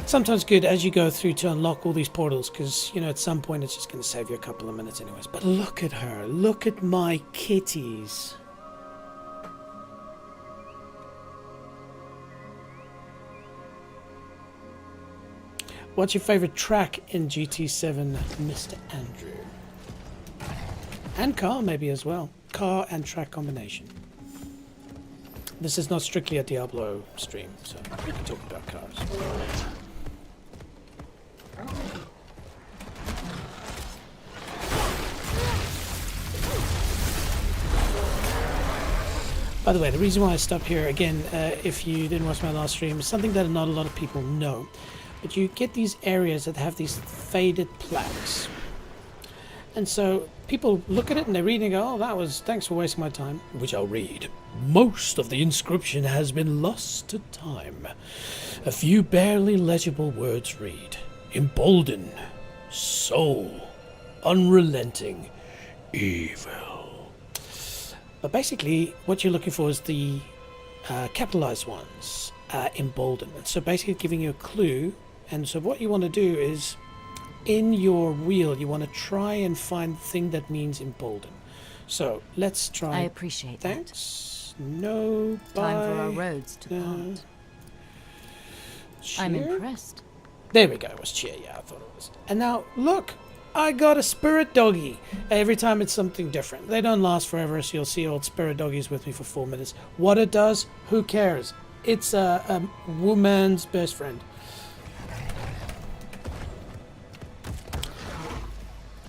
Sometimes good as you go through to unlock all these portals, because, you know, at some point it's just going to save you a couple of minutes anyways. But look at her. Look at my kitties. What's your favorite track in GT7, Mr. Andrew? And car, maybe, as well. Car and track combination. This is not strictly a Diablo stream, so we can talk about cars. By the way, the reason why I stopped here, again, if you didn't watch my last stream, is something that not a lot of people know. But you get these areas that have these faded plaques. And so people look at it and they read and go, oh, that was, thanks for wasting my time. Which I'll read. Most of the inscription has been lost to time. A few barely legible words read. Embolden. Soul. Unrelenting. Evil. But basically, what you're looking for is the capitalized ones. Embolden. And so basically giving you a clue. And so what you want to do is, in your wheel, you want to try and find the thing that means embolden. So let's try. I appreciate Thanks. No. Time Bye. for our roads to part. I'm Cheer? impressed. There we go. It was cheer. Yeah, I thought it was. And now look, I got a spirit doggy. Every time it's something different. They don't last forever, so you'll see old spirit doggies with me for 4 minutes. What it does, who cares? It's a woman's best friend.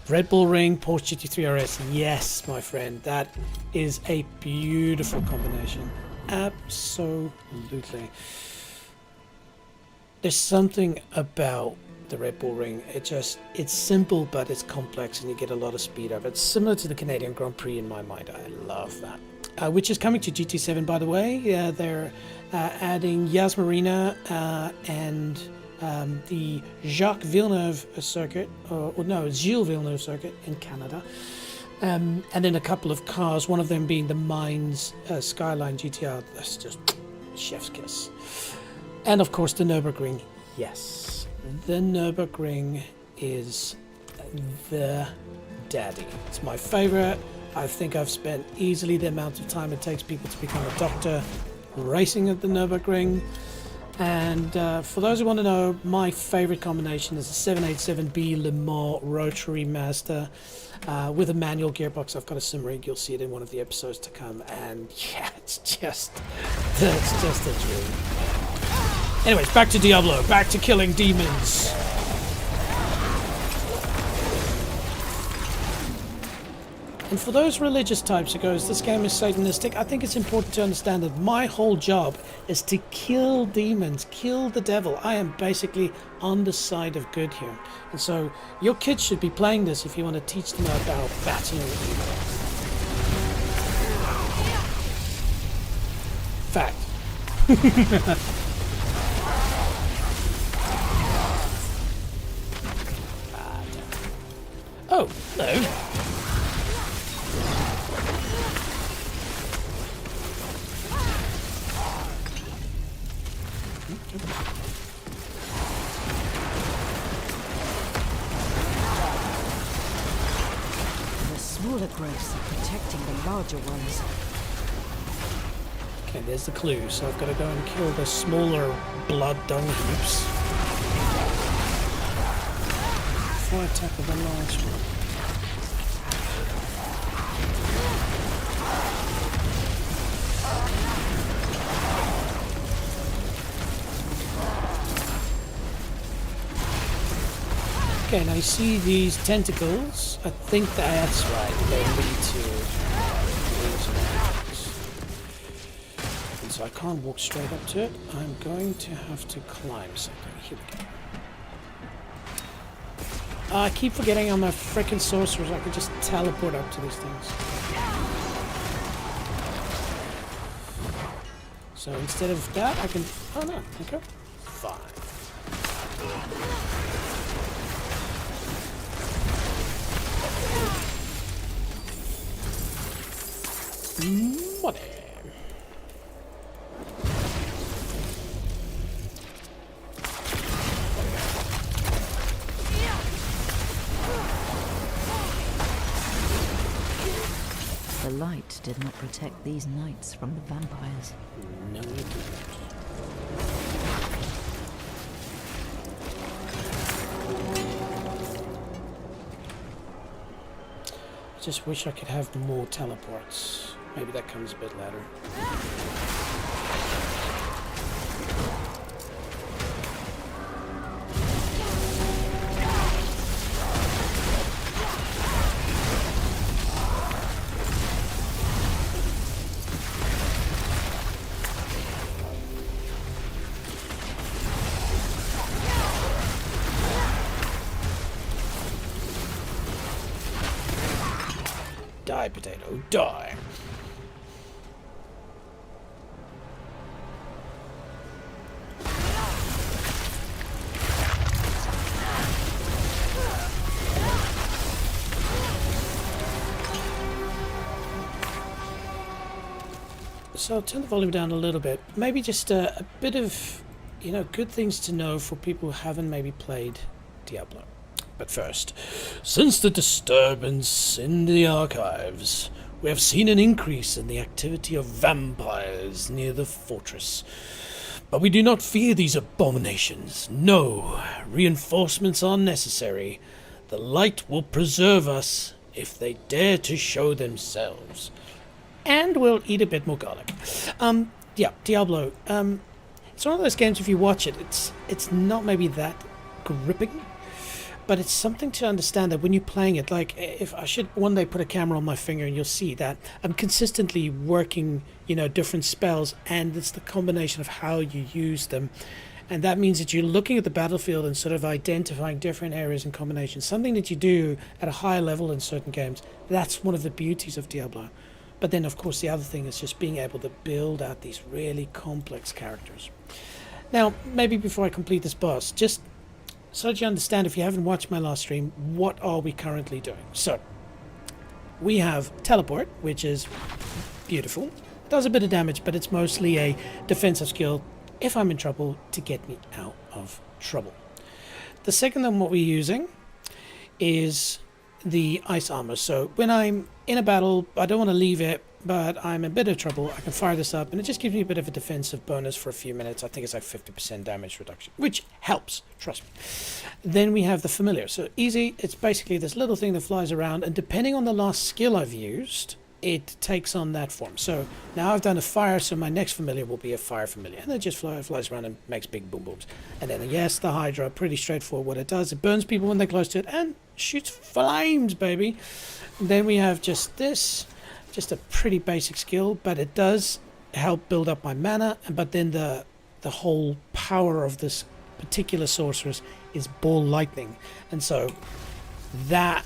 Red Bull Ring, Porsche GT3 RS. Yes, my friend. That is a beautiful combination. Absolutely. There's something about the Red Bull Ring. It's simple, but it's complex, and you get a lot of speed out of it. It's similar to the Canadian Grand Prix in my mind. I love that. Which is coming to GT7, by the way. They're adding Yas Marina and the Jacques Villeneuve circuit, or no, Gilles Villeneuve circuit in Canada, and then a couple of cars, one of them being the Mines Skyline GTR. That's just chef's kiss. And of course the Nürburgring. Yes, the Nürburgring is the daddy. It's my favorite. I think I've spent easily the amount of time it takes people to become a doctor racing at the Nürburgring. And for those who want to know, my favorite combination is the 787B Le Mans Rotary Master with a manual gearbox. I've got a sim rig. You'll see it in one of the episodes to come. And yeah, it's just a dream. Anyways, back to Diablo. Back to killing demons. And for those religious types who goes, this game is satanistic, I think it's important to understand that my whole job is to kill demons, kill the devil. I am basically on the side of good here. And so your kids should be playing this if you want to teach them about battling evil. Fact. Oh, no. The smaller growths are protecting the larger ones. Okay, there's the clue. So I've got to go and kill the smaller blood dung heaps before I tackle the large one. Okay, now you see these tentacles. I think that's right. They lead to these ones. And so so I can't walk straight up to it. I'm going to have to climb something. Here we go. I keep forgetting I'm a frickin' sorcerer, so I can just teleport up to these things. So instead of that, I can... Oh no, okay. Fine. Money. The light did not protect these knights from the vampires. No, it didn't. I just wish I could have more teleports. Maybe that comes a bit later. Die, potato, die! So I'll turn the volume down a little bit. Maybe just a bit of, good things to know for people who haven't maybe played Diablo. But first, since the disturbance in the archives, we have seen an increase in the activity of vampires near the fortress. But we do not fear these abominations. No, reinforcements are necessary. The light will preserve us if they dare to show themselves. And we'll eat a bit more garlic. Diablo. It's one of those games, if you watch it, it's not maybe that gripping. But it's something to understand that when you're playing it, like if I should one day put a camera on my finger and you'll see that I'm consistently working, different spells, and it's the combination of how you use them. And that means that you're looking at the battlefield and sort of identifying different areas and combinations. Something that you do at a higher level in certain games. That's one of the beauties of Diablo. But then, of course, the other thing is just being able to build out these really complex characters. Now, maybe before I complete this boss, just so that you understand, if you haven't watched my last stream, what are we currently doing? So, we have teleport, which is beautiful. Does a bit of damage, but it's mostly a defensive skill, if I'm in trouble, to get me out of trouble. The second one, what we're using, is the ice armor. So, when I'm in a battle, I don't want to leave it, but I'm in a bit of trouble, I can fire this up, and it just gives me a bit of a defensive bonus for a few minutes. I think it's like 50% damage reduction, which helps, trust me. Then we have the familiar. So easy, it's basically this little thing that flies around, and depending on the last skill I've used, it takes on that form. So now I've done a fire, so my next familiar will be a fire familiar, and it just flies around and makes big boom booms. And then yes, the Hydra, pretty straightforward what it does. It burns people when they're close to it, and shoots flames, baby. And then we have just this. Just a pretty basic skill, but it does help build up my mana. But then the whole power of this particular sorceress is ball lightning, and so that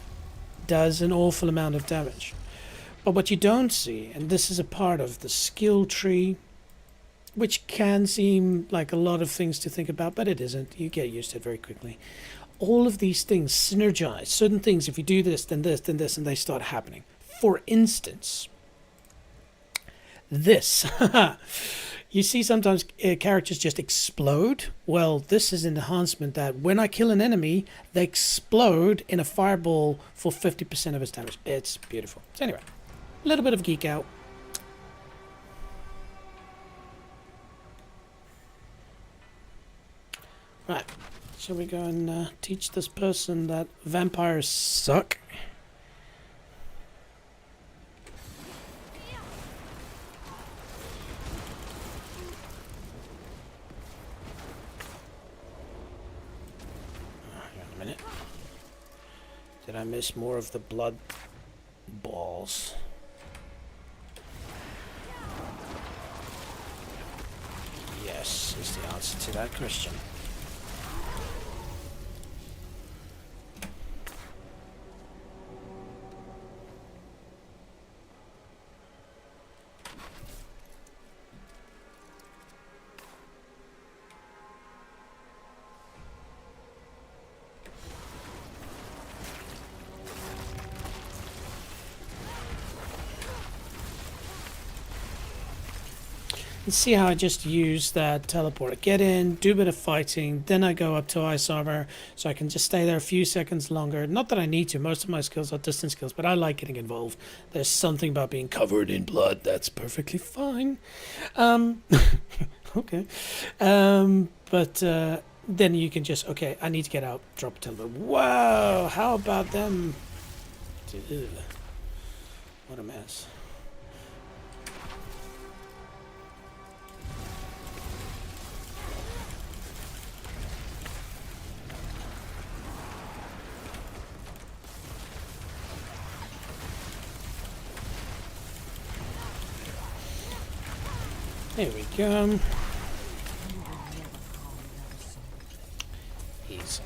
does an awful amount of damage. But what you don't see, and this is a part of the skill tree, which can seem like a lot of things to think about, but it isn't. You get used to it very quickly. All of these things synergize. Certain things, if you do this, then this, then this, and they start happening. For instance, this. You see sometimes characters just explode. Well, this is an enhancement that when I kill an enemy, they explode in a fireball for 50% of its damage. It's beautiful. So anyway, a little bit of geek out. Right, shall we go and teach this person that vampires suck? Did I miss more of the blood balls? is the answer to that question. And see how I just use that teleport. Get in, do a bit of fighting, then I go up to ice armor, so I can just stay there a few seconds longer. Not that I need to, most of my skills are distance skills, but I like getting involved. There's something about being covered in blood that's perfectly fine. Okay. But then you can just, okay, I need to get out, drop a teleport. Wow, how about them? Dude, what a mess. There we go. Easy.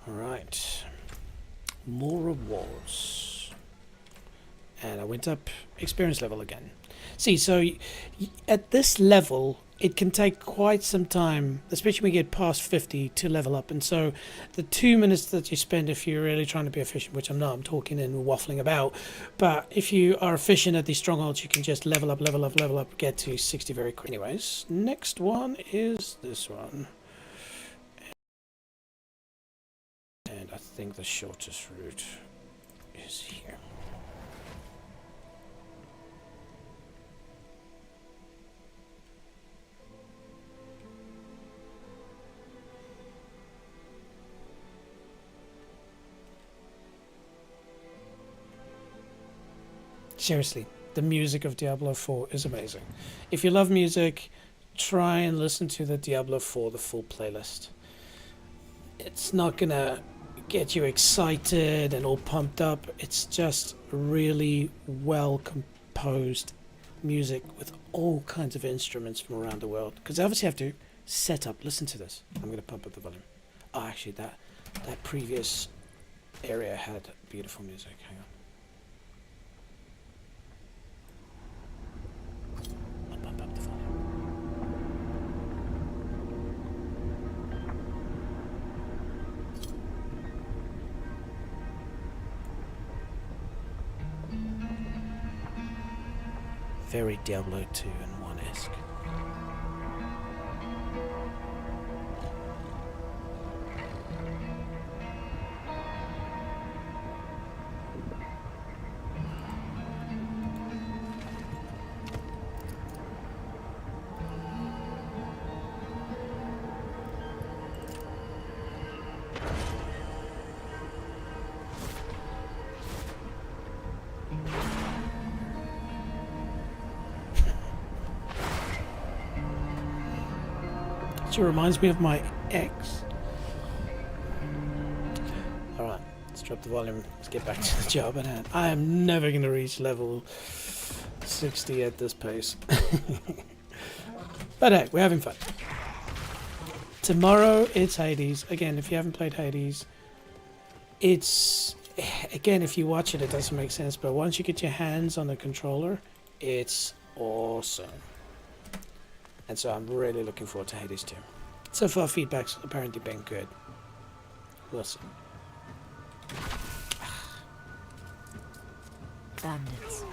Alright, more rewards, and I went up experience level again. See, so at this level it can take quite some time, especially when you get past 50, to level up. And so the 2 minutes that you spend, if you're really trying to be efficient, which I'm not, I'm talking and waffling about, but if you are efficient at these strongholds, you can just level up, get to 60 very quick. Anyways, next one is this one. And I think the shortest route is here. Seriously, the music of Diablo 4 is amazing. If you love music, try and listen to the Diablo 4, the full playlist. It's not gonna get you excited and all pumped up. It's just really well composed music with all kinds of instruments from around the world. Because I obviously have to set up. Listen to this. I'm gonna pump up the volume. Oh, actually, that previous area had beautiful music. Hang on. I'll pump up the volume. Very Diablo 2 and 1-esque. It reminds me of my ex. Alright, let's drop the volume. Let's get back to the job at hand. I am never going to reach level 60 at this pace. But hey, we're having fun. Tomorrow it's Hades. Again, if you haven't played Hades, it's... Again, if you watch it, it doesn't make sense. But once you get your hands on the controller, it's awesome. And so I'm really looking forward to Hades 2. So far, feedback's apparently been good. We'll see. Bandits.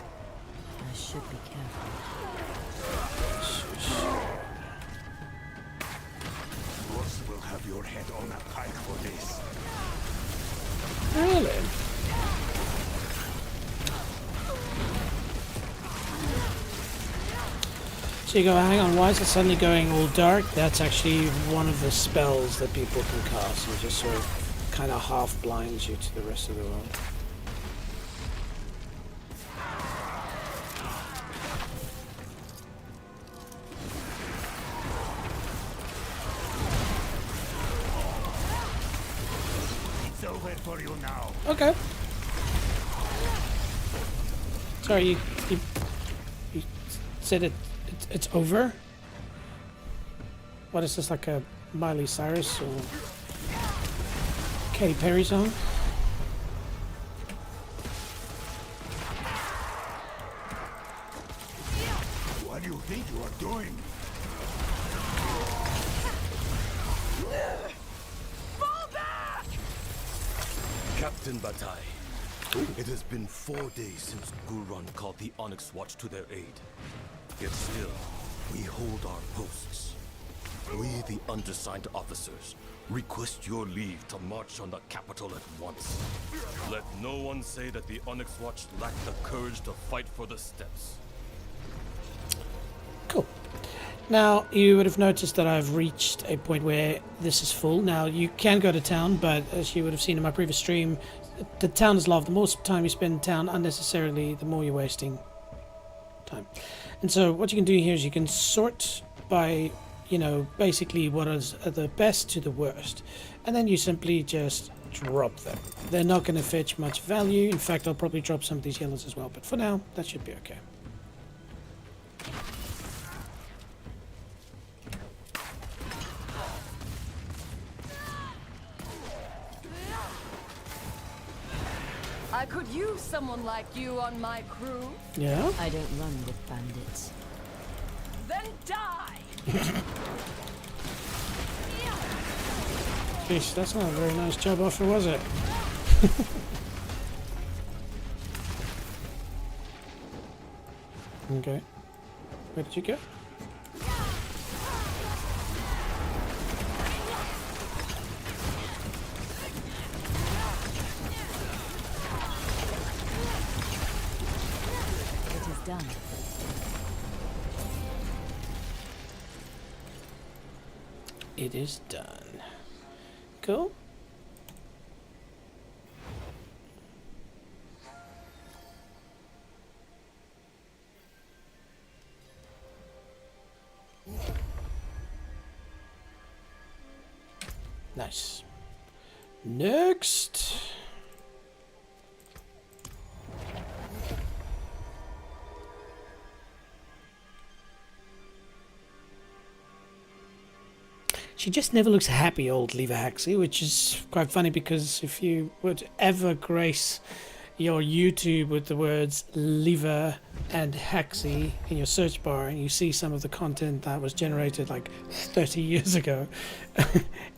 I should be careful. Boss will have your head on a pike for this. Really? So you go, hang on, why is it suddenly going all dark? That's actually one of the spells that people can cast. It just sort of kind of half blinds you to the rest of the world. It's over for you now. Okay. Sorry, you said it's over? What is this, like a Miley Cyrus or Katy Perry song? What do you think you are doing? Captain Bataille, it has been 4 days since Gul'ran called the Onyx Watch to their aid. Yet still, we hold our posts. We, the undersigned officers, request your leave to march on the capital at once. Let no one say that the Onyx Watch lacked the courage to fight for the steppes. Cool. Now, you would have noticed that I've reached a point where this is full. Now, you can go to town, but as you would have seen in my previous stream, the town is love. The more time you spend in town unnecessarily, the more you're wasting time. And so what you can do here is you can sort by, you know, basically what is the best to the worst. And then you simply just drop them. They're not going to fetch much value. In fact, I'll probably drop some of these yellows as well. But for now, that should be okay. I could use someone like you on my crew. Yeah? I don't run with bandits. Then die! Jeez, that's not a very nice job offer, was it? Okay. Where did you go? It is done. It is done. Cool. Nice. Next. She just never looks happy, old Lever Haxie, which is quite funny because if you would ever grace your YouTube with the words Lever and Haxie in your search bar and you see some of the content that was generated like 30 years ago,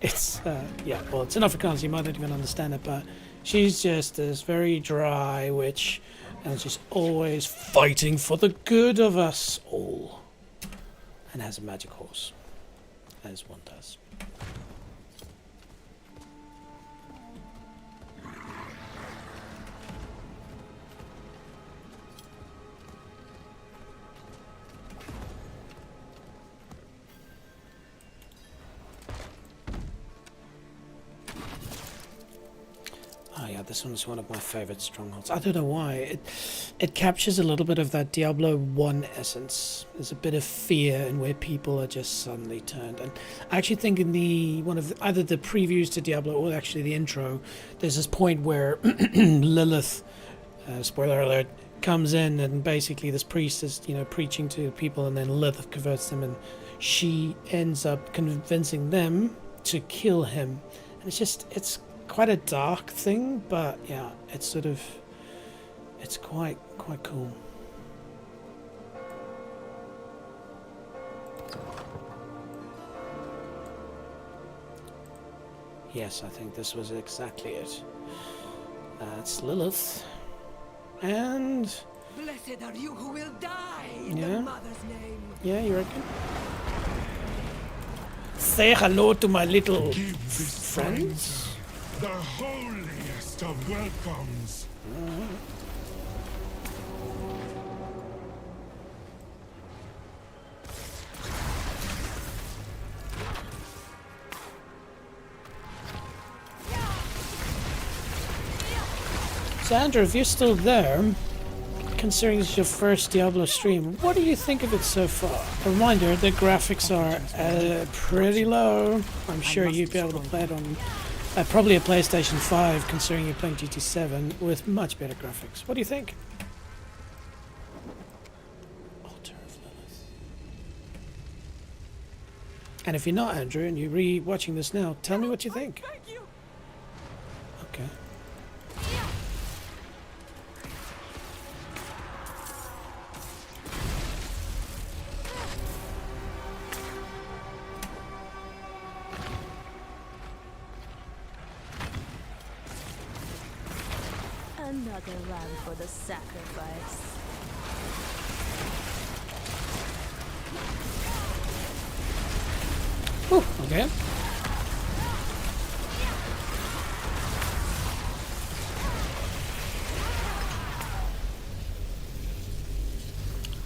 it's, yeah, well, it's in Afrikaans, you might not even understand it, but she's just this very dry witch and she's always fighting for the good of us all and has a magic horse. As one does. Oh yeah, this one is one of my favorite strongholds. I don't know why. It captures a little bit of that Diablo 1 essence. There's a bit of fear in where people are just suddenly turned. And I actually think in either the previews to Diablo or actually the intro, there's this point where Lilith, spoiler alert, comes in and basically this priest is, you know, preaching to people and then Lilith converts them and she ends up convincing them to kill him. And it's quite a dark thing, but yeah, it's quite cool. Yes, I think this was exactly it. That's Lilith. And Blessed are you who will die in Yeah. the mother's name. yeah, you reckon? Say hello to my little Give this friends. stranger the holiest of welcomes. Sandra, if you're still there, considering it's your first Diablo stream, what do you think of it so far? A reminder, the graphics are pretty low. I'm sure you'd be able to play it on probably a PlayStation 5, considering you're playing GT7, with much better graphics. What do you think? Altar of Lilith. And if you're not Andrew and you're re-watching this now, tell me what you think. Okay. Another lamb for the sacrifice. Whew, okay.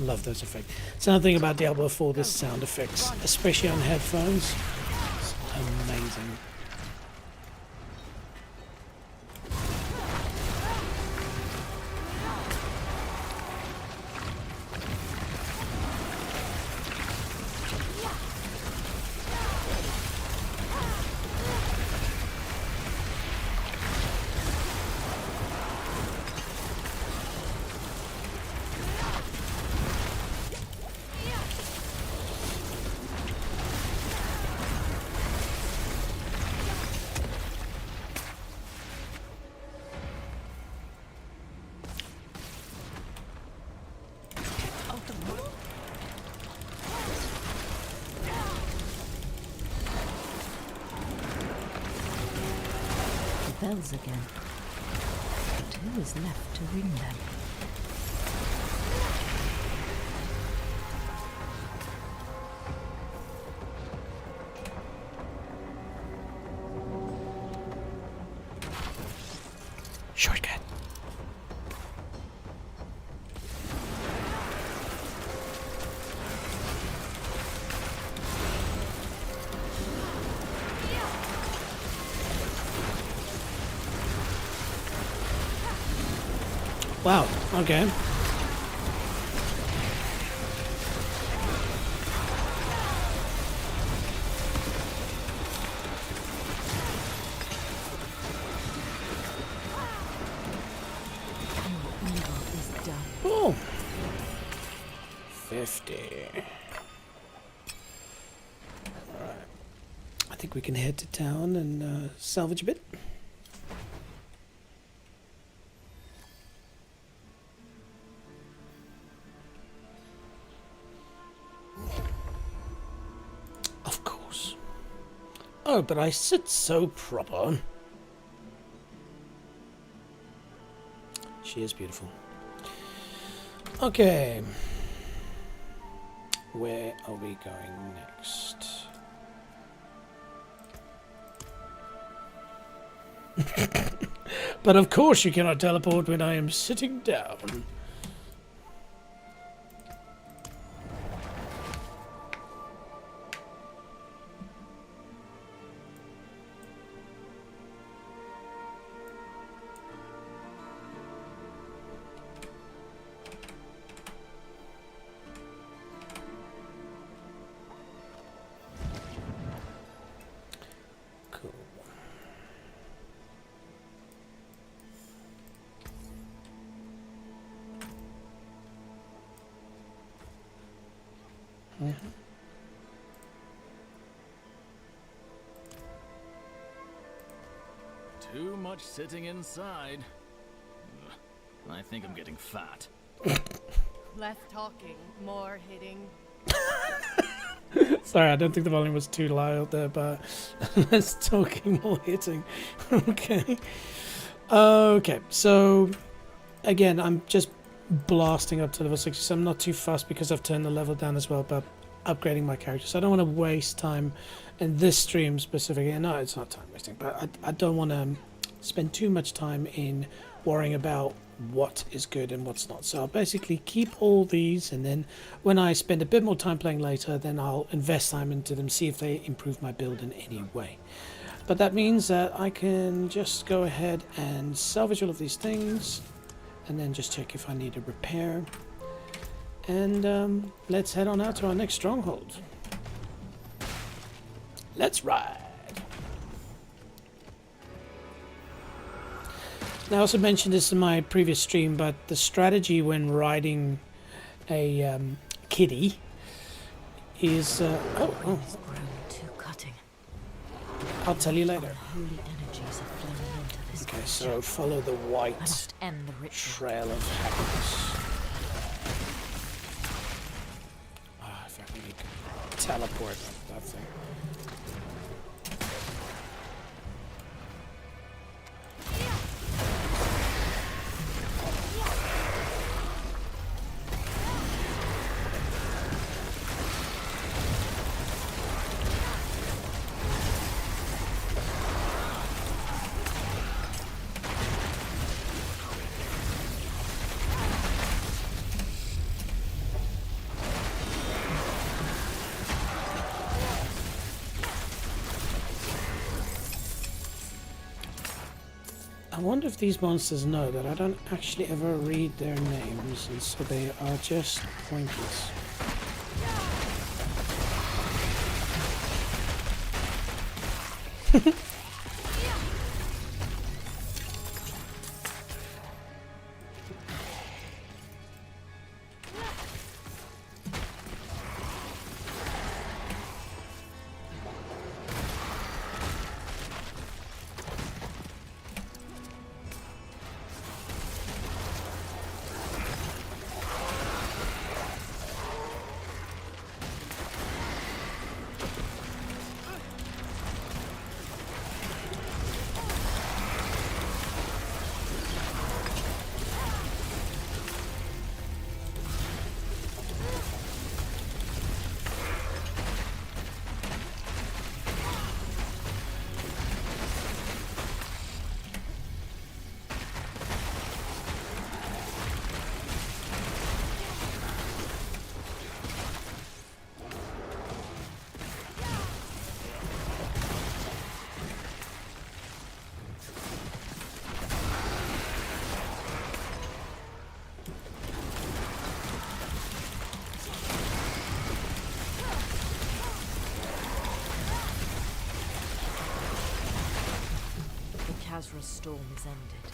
Love those effects. It's another thing about Diablo 4, the sound effects, especially on headphones. It's amazing. Bells again. But who is left to ring them? Shortcut. Wow, okay. Oh. 50. Alright. I think we can head to town and salvage a bit. Of course. Oh, but I sit so proper. She is beautiful. Okay. Where are we going next? But of course you cannot teleport when I am sitting down. Cool. Too much sitting inside. Ugh, I think I'm getting fat. Less talking, more hitting. Sorry, I don't think the volume was too loud there, but less talking, more hitting. Okay. Okay, so again, I'm just blasting up to level 60, so I'm not too fast because I've turned the level down as well, but upgrading my character. So I don't want to waste time in this stream specifically. No, it's not time wasting, but I don't want to spend too much time in worrying about what is good and what's not. So I'll basically keep all these, and then when I spend a bit more time playing later, then I'll invest time into them, see if they improve my build in any way. But that means that I can just go ahead and salvage all of these things and then just check if I need a repair. And let's head on out to our next stronghold. Let's ride. Now, I also mentioned this in my previous stream, but the strategy when riding a kiddie is... Grown too cutting. I'll tell you later. Holy energies are flowing into this Okay, so creature. follow the I white must end the ritual. trail of happiness. Ah, if I can teleport that thing. I wonder if these monsters know that I don't actually ever read their names, and so they are just pointless. Khazra's storm is ended.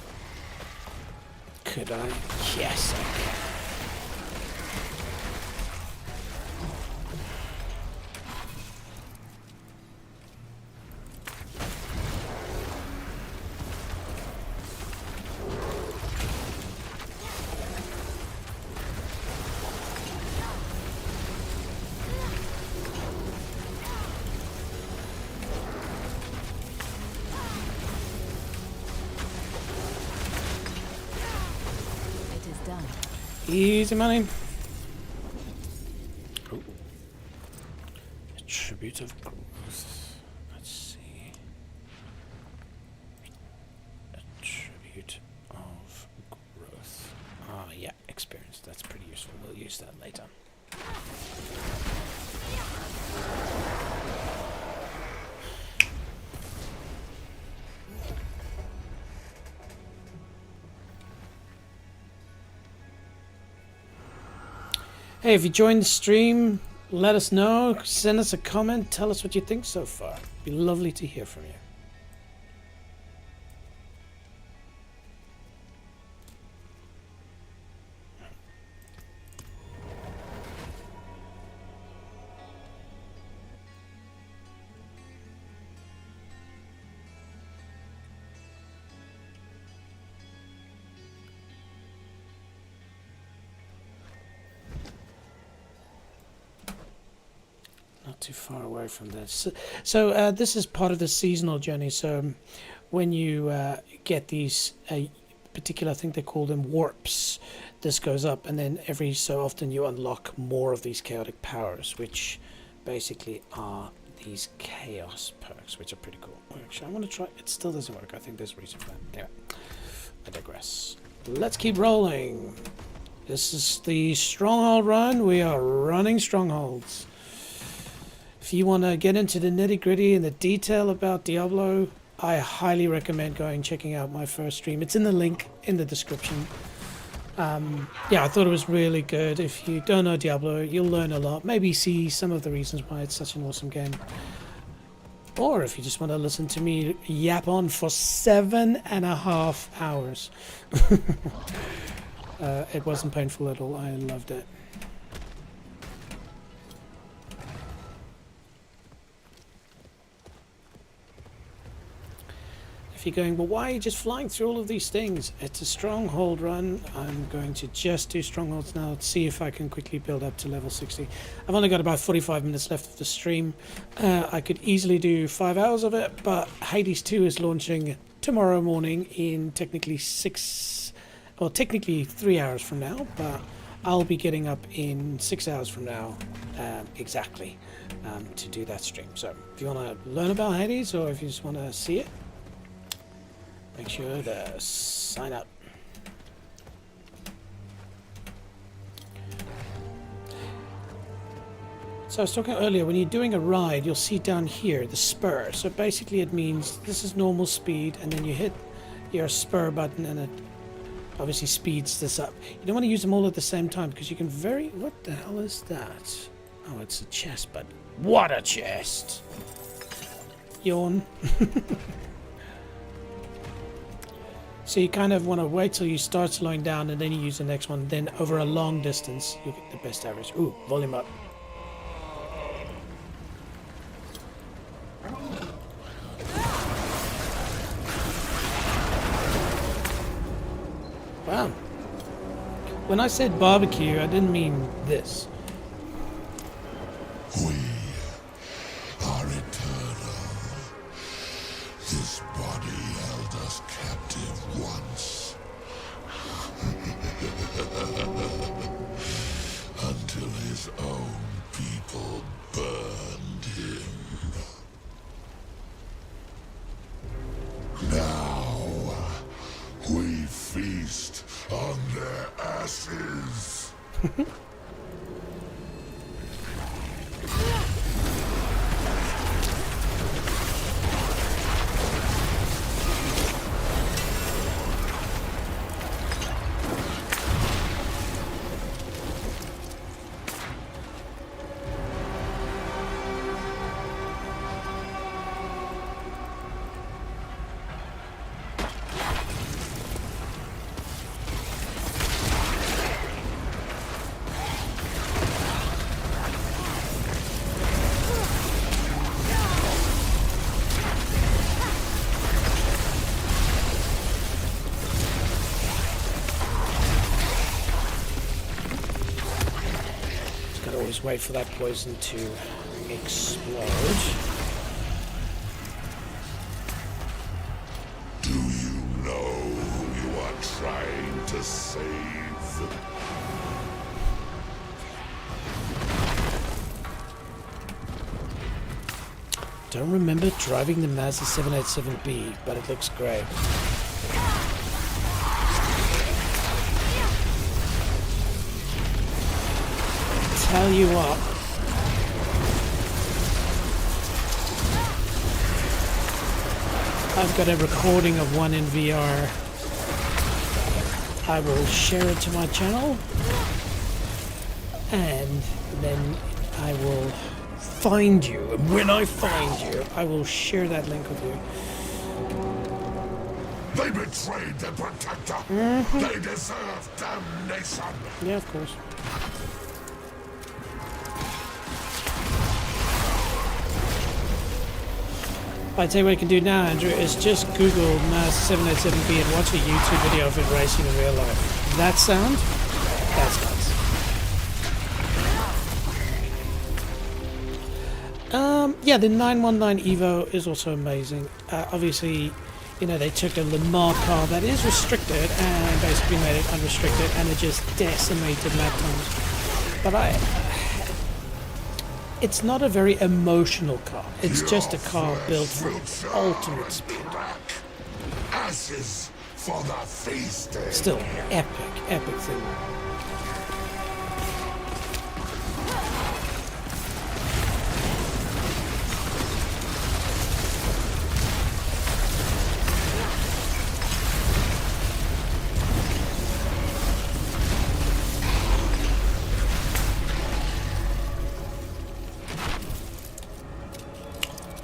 Could I? Yes, I can. Easy money. Oh. Attribute of growth. Let's see. Attribute of growth. Ah, yeah, experience. That's pretty useful. We'll use that later. Hey, if you joined the stream, let us know. Send us a comment. Tell us what you think so far. It'd be lovely to hear from you. Too far away from this. So this is part of the seasonal journey. So when you get these particular, I think they call them warps, this goes up, and then every so often you unlock more of these chaotic powers, which basically are these chaos perks, which are pretty cool. Actually, I want to try. It still doesn't work. I think there's a reason for that. Anyway, I digress. Let's keep rolling. This is the Stronghold Run. We are running strongholds. If if you want to get into the nitty-gritty and the detail about Diablo, I highly recommend going and checking out my first stream. It's in the link in the description. Yeah, I thought it was really good. If you don't know Diablo, you'll learn a lot. Maybe see some of the reasons why it's such an awesome game. Or if you just want to listen to me yap on for 7.5 hours. It wasn't painful at all. I loved it. If you're going, well, why are you just flying through all of these things? It's a Stronghold run. I'm going to just do Strongholds now to see if I can quickly build up to level 60. I've only got about 45 minutes left of the stream. I could easily do 5 hours of it, but Hades 2 is launching tomorrow morning in technically 3 hours from now, but I'll be getting up in 6 hours from now, exactly, to do that stream. So if you want to learn about Hades, or if you just want to see it, make sure to sign up. So I was talking earlier, when you're doing a ride, you'll see down here the spur. So basically it means this is normal speed, and then you hit your spur button and it obviously speeds this up. You don't want to use them all at the same time because you can what the hell is that? Oh, it's a chest, but what a chest! Yawn. So you kind of want to wait till you start slowing down and then you use the next one. Then over a long distance, you get the best average. Ooh, volume up. Wow. When I said barbecue, I didn't mean this. We are eternal. This body held us captive once. Until his own people burned him. Now, we feast on their ashes. Wait for that poison to explode. Do you know who you are trying to save? Don't remember driving the Mazda 787B, but it looks great. Tell you what, I've got a recording of one in VR. I will share it to my channel, and then I will find you, and when I find you, I will share that link with you. They betrayed the Protector. They deserve damnation. Yeah, of course. I'd say what you can do now, Andrew, is just Google Mazda 787B and watch a YouTube video of it racing in real life. That sound? That's nuts. Yeah, the 919 Evo is also amazing. Obviously, you know, they took a Le Mans car that is restricted and basically made it unrestricted, and it just decimated lap times. But it's not a very emotional car. It's just a car built for ultimate speed. Ashes for the feasting. Still, epic thing.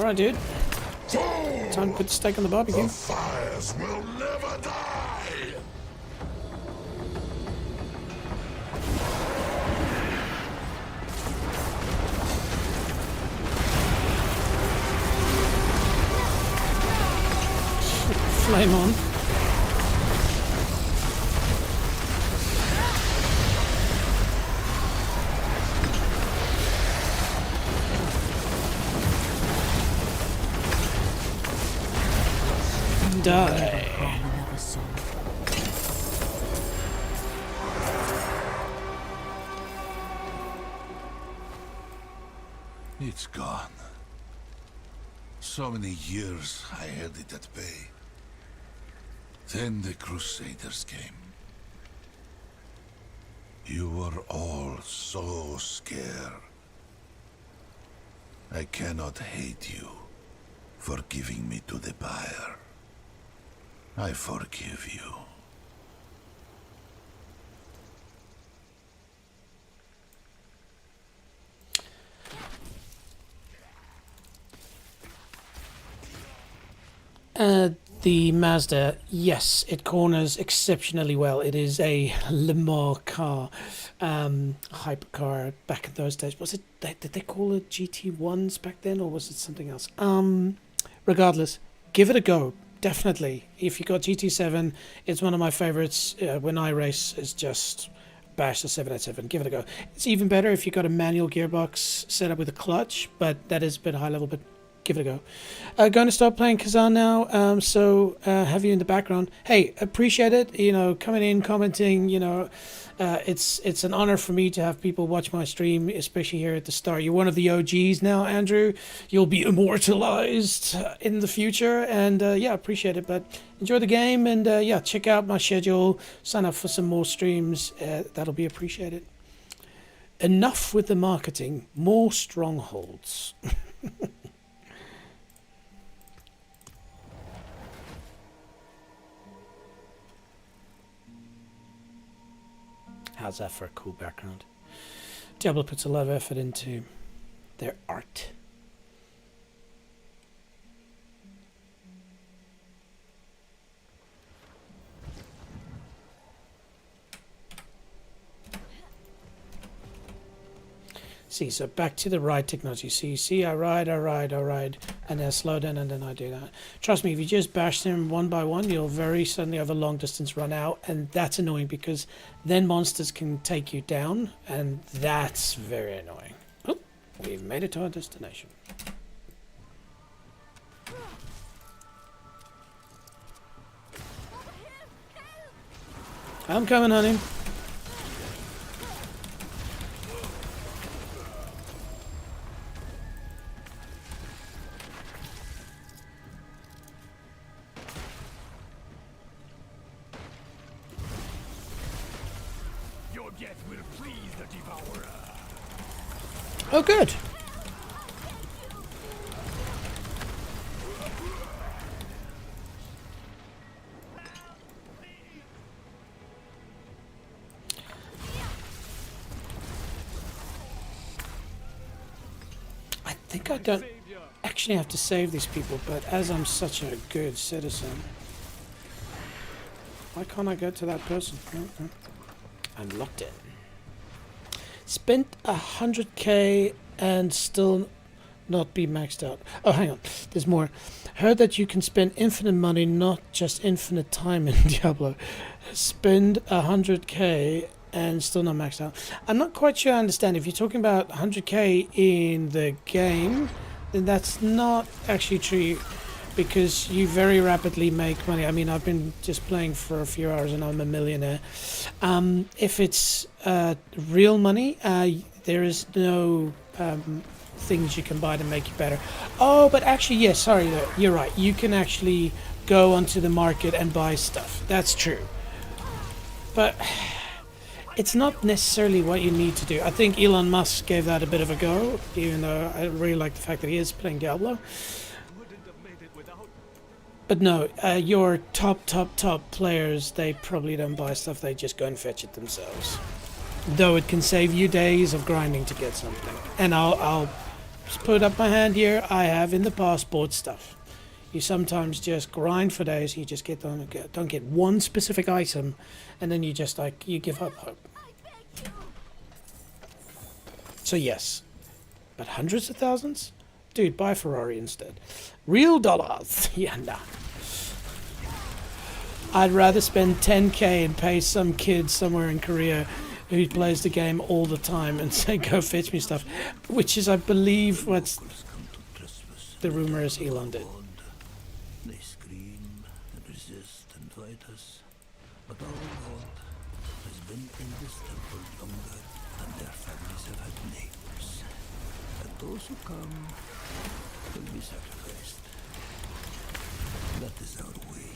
Alright, dude. Time to put the steak on the barbecue. The fires will never die! Flame on. Die. Another soul. It's gone. So many years I held it at bay. Then the Crusaders came. You were all so scared. I cannot hate you for giving me to the pyre. I forgive you. The Mazda, yes, it corners exceptionally well. It is a Le Mans car, hypercar back in those days. Was it? Did they call it GT1s back then, or was it something else? Regardless, give it a go. Definitely. If you got GT7, it's one of my favorites. When I race, it's just bash the 787. Give it a go. It's even better if you got a manual gearbox set up with a clutch, but that is a bit high level. But give it a go. Going to start playing Kazan now. So have you in the background. Hey, appreciate it. You know, coming in, commenting. You know, it's an honor for me to have people watch my stream, especially here at the start. You're one of the OGs now, Andrew. You'll be immortalized in the future, and yeah, appreciate it. But enjoy the game, and yeah, check out my schedule. Sign up for some more streams. That'll be appreciated. Enough with the marketing. More strongholds. How's that for a cool background? Diablo puts a lot of effort into their art. See, so back to the ride technology. See, I ride, and then slow down, and then I do that. Trust me, if you just bash them one by one, you'll very suddenly have a long distance run out, and that's annoying because then monsters can take you down, and that's very annoying. Oh, we've made it to our destination. I'm coming, honey. Oh, good. I think I don't actually have to save these people, but as I'm such a good citizen, why can't I go to that person? I'm locked in. Spent 100k and still not be maxed out. Oh, hang on. There's more. Heard that you can spend infinite money, not just infinite time in Diablo. Spend 100k and still not maxed out. I'm not quite sure I understand. If you're talking about 100k in the game, then that's not actually true, because you very rapidly make money. I mean, I've been just playing for a few hours and I'm a millionaire. If it's real money, there is no things you can buy to make you better. Oh, but actually, yes, sorry, you're right. You can actually go onto the market and buy stuff. That's true. But it's not necessarily what you need to do. I think Elon Musk gave that a bit of a go, even though I really like the fact that he is playing Diablo. But no, your top players, they probably don't buy stuff, they just go and fetch it themselves. Though it can save you days of grinding to get something. And I'll put up my hand here. I have in the past bought stuff. You sometimes just grind for days. You just don't get one specific item, and then you just like you give up hope. So yes, but hundreds of thousands, dude, buy a Ferrari instead. Real dollars, yeah, nah. I'd rather spend 10k and pay some kid somewhere in Korea who plays the game all the time and say go fetch me stuff, which is I believe what's the rumor is Elon did. They scream and resist and fight us, but our God has been in this temple longer than their families have had names. And those who come will be sacrificed. That is our way.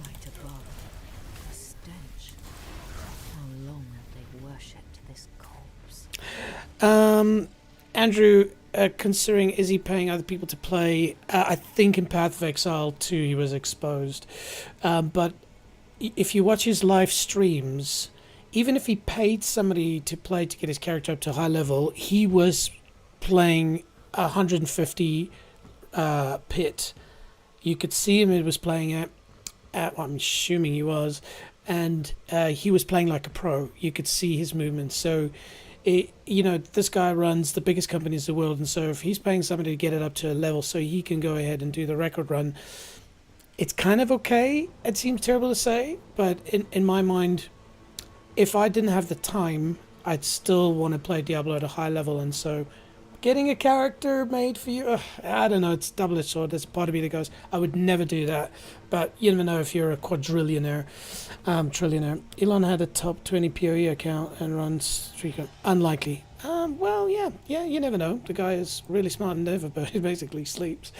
Right above, a stench. How long have they worshipped this corpse? Andrew, considering is he paying other people to play? I think in Path of Exile 2 he was exposed. But if you watch his live streams, even if he paid somebody to play to get his character up to a high level, he was playing 150 pit. You could see him, it was playing at well, I'm assuming he was, and he was playing like a pro. You could see his movements. So you know, this guy runs the biggest companies in the world, and so if he's paying somebody to get it up to a level so he can go ahead and do the record run, it's kind of okay. It seems terrible to say, but in my mind, if I didn't have the time, I'd still want to play Diablo at a high level, and so getting a character made for you, I don't know, it's a double-edged sword. There's a part of me that goes, I would never do that, but you never know if you're a quadrillionaire, trillionaire. Elon had a top 20 PoE account and runs streaker. Unlikely. Well, yeah, you never know. The guy is really smart and never, but he basically sleeps.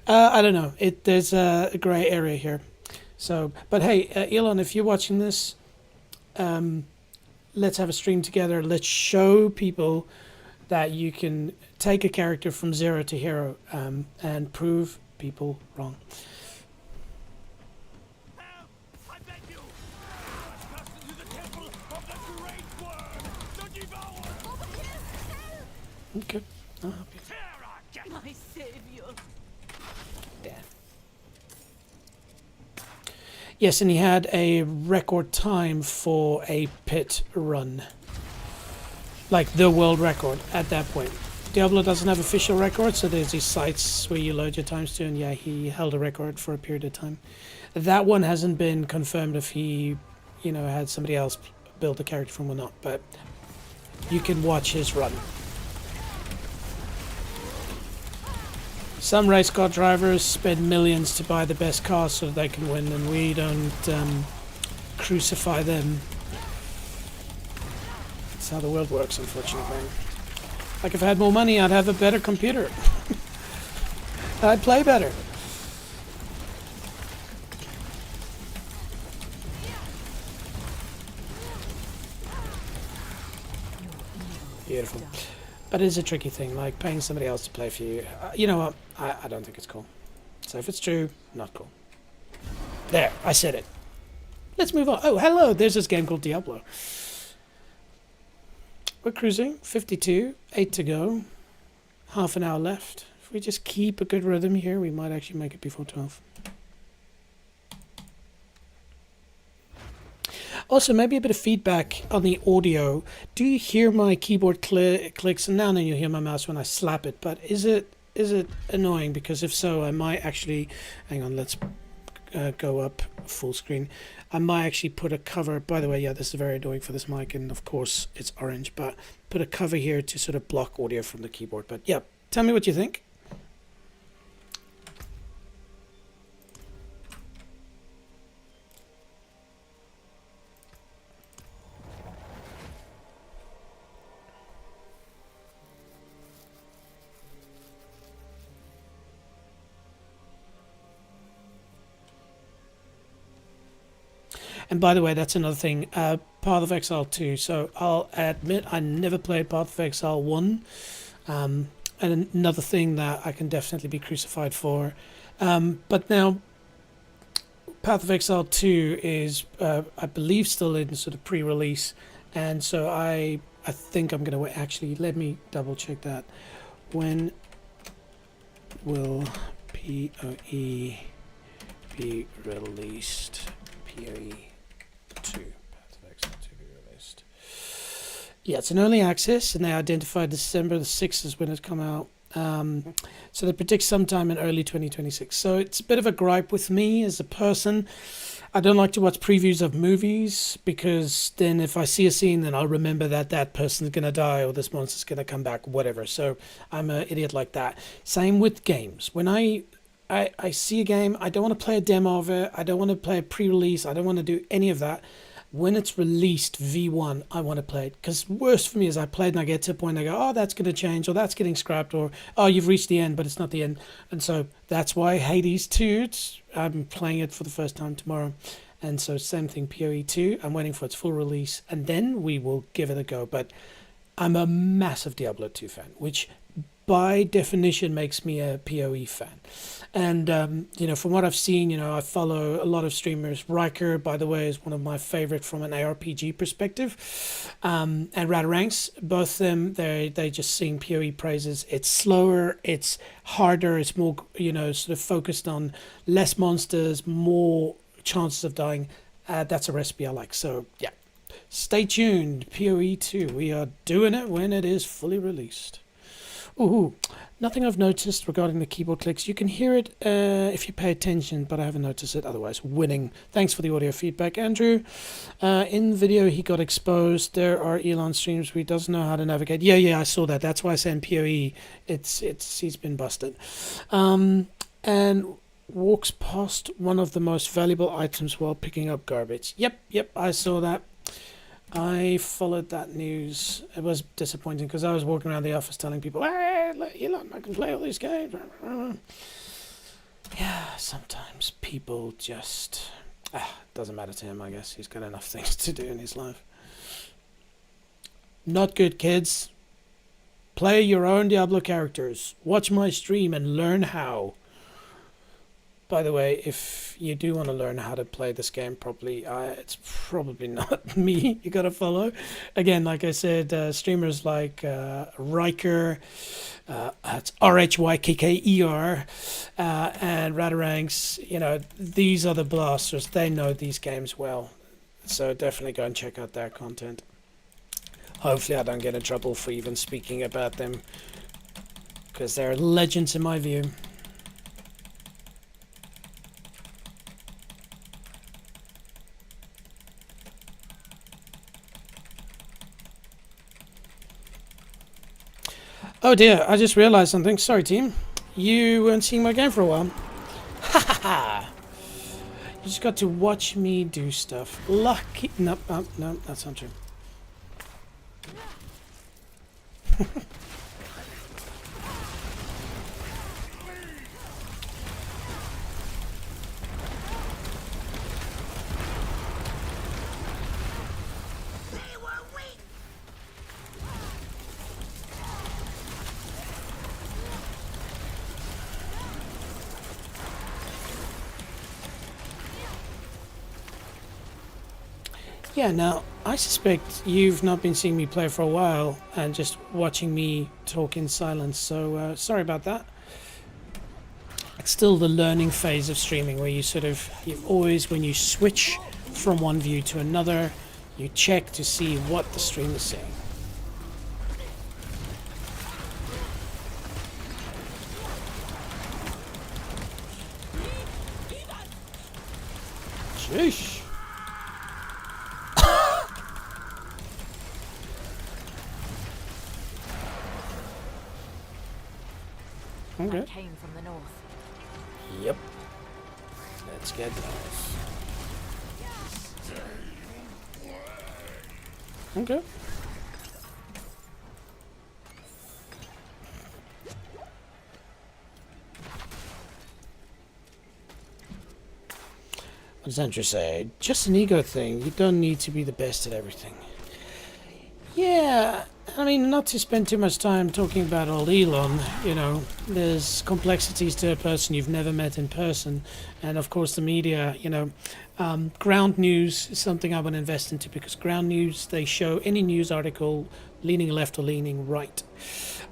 I don't know. There's a grey area here. So, but hey, Elon, if you're watching this, let's have a stream together. Let's show people that you can take a character from 0 to hero and prove people wrong. I beg you! Trespass into the temple of the great word, the devourer! Okay, I'll help you. My savior. Yeah. Yes, and he had a record time for a pit run. Like the world record at that point. Diablo doesn't have official records, so there's these sites where you load your times to, and yeah, he held a record for a period of time. That one hasn't been confirmed if he, you know, had somebody else build a character from or not, but you can watch his run. Some race car drivers spend millions to buy the best cars so they can win, and we don't crucify them. That's how the world works, unfortunately. Like if I had more money, I'd have a better computer. I'd play better. Beautiful. But it's a tricky thing, like paying somebody else to play for you. You know what? I don't think it's cool. So if it's true, not cool. There, I said it. Let's move on. Oh, hello, there's this game called Diablo. We're cruising, 52, 8 to go, half an hour left. If we just keep a good rhythm here, we might actually make it before 12. Also, maybe a bit of feedback on the audio. Do you hear my keyboard clicks? And now and then you hear my mouse when I slap it, but is it annoying? Because if so, I might actually, hang on, let's go up full screen. I might actually put a cover, by the way, yeah, this is very annoying for this mic, and of course it's orange, but put a cover here to sort of block audio from the keyboard. But yeah, tell me what you think. And by the way, that's another thing, Path of Exile 2. So I'll admit I never played Path of Exile 1. And another thing that I can definitely be crucified for. But now, Path Path of Exile 2 is, I believe, still in sort of pre-release, and so I think I'm gonna wait. Actually, let me double check that. When will PoE be released? PoE 2. Path of Exile 2 be released. Yeah, it's an early access, and they identified December the 6th is when it come out. So they predict sometime in early 2026. So it's a bit of a gripe with me as a person. I don't like to watch previews of movies because then if I see a scene, then I'll remember that that person's going to die or this monster's going to come back, whatever. So I'm an idiot like that. Same with games. When I see a game, I don't want to play a demo of it. I don't want to play a pre-release. I don't want to do any of that. When it's released V1, I want to play it. Because worst for me is I play it and I get to a point and I go, oh, that's going to change, or that's getting scrapped, or oh, you've reached the end, but it's not the end. And so that's why Hades 2, I'm playing it for the first time tomorrow. And so same thing, PoE 2, I'm waiting for its full release, and then we will give it a go. But I'm a massive Diablo 2 fan, which by definition makes me a PoE fan. And, you know, from what I've seen, you know, I follow a lot of streamers. Riker, by the way, is one of my favorite from an ARPG perspective. And Faaaaanks, both of them, they just sing PoE praises. It's slower, it's harder, it's more, you know, sort of focused on less monsters, more chances of dying. That's a recipe I like. So, yeah, stay tuned. PoE 2, we are doing it when it is fully released. Ooh, nothing I've noticed regarding the keyboard clicks. You can hear it if you pay attention, but I haven't noticed it otherwise. Winning. Thanks for the audio feedback, Andrew. In the video, he got exposed. There are Elon streams where he doesn't know how to navigate. Yeah, I saw that. That's why I said PoE. He's been busted. And walks past one of the most valuable items while picking up garbage. Yep, I saw that. I followed that news. It was disappointing because I was walking around the office telling people, hey, Elon, I can play all these games. Yeah, sometimes people just... doesn't matter to him, I guess. He's got enough things to do in his life. Not good, kids. Play your own Diablo characters. Watch my stream and learn how. By the way, if you do want to learn how to play this game properly, it's probably not me you gotta follow. Again, like I said, streamers like Riker, it's RHYKKER, and Faaaaanks, you know, these are the blasters. They know these games well. So definitely go and check out their content. Hopefully I don't get in trouble for even speaking about them, because they're legends in my view. Oh dear, I just realized something. Sorry, team. You weren't seeing my game for a while. Ha ha ha! You just got to watch me do stuff. Lucky. No, that's not true. Yeah, now, I suspect you've not been seeing me play for a while and just watching me talk in silence, so sorry about that. It's still the learning phase of streaming where you always, when you switch from one view to another, you check to see what the stream is saying. Sheesh. Okay. Came from the north. Yep. Let's get those. Okay. What does Andrew say? Just an ego thing. You don't need to be the best at everything. Yeah, I mean, not to spend too much time talking about old Elon, you know, there's complexities to a person you've never met in person. And of course, the media, you know, ground news is something I would invest into because ground news, they show any news article leaning left or leaning right.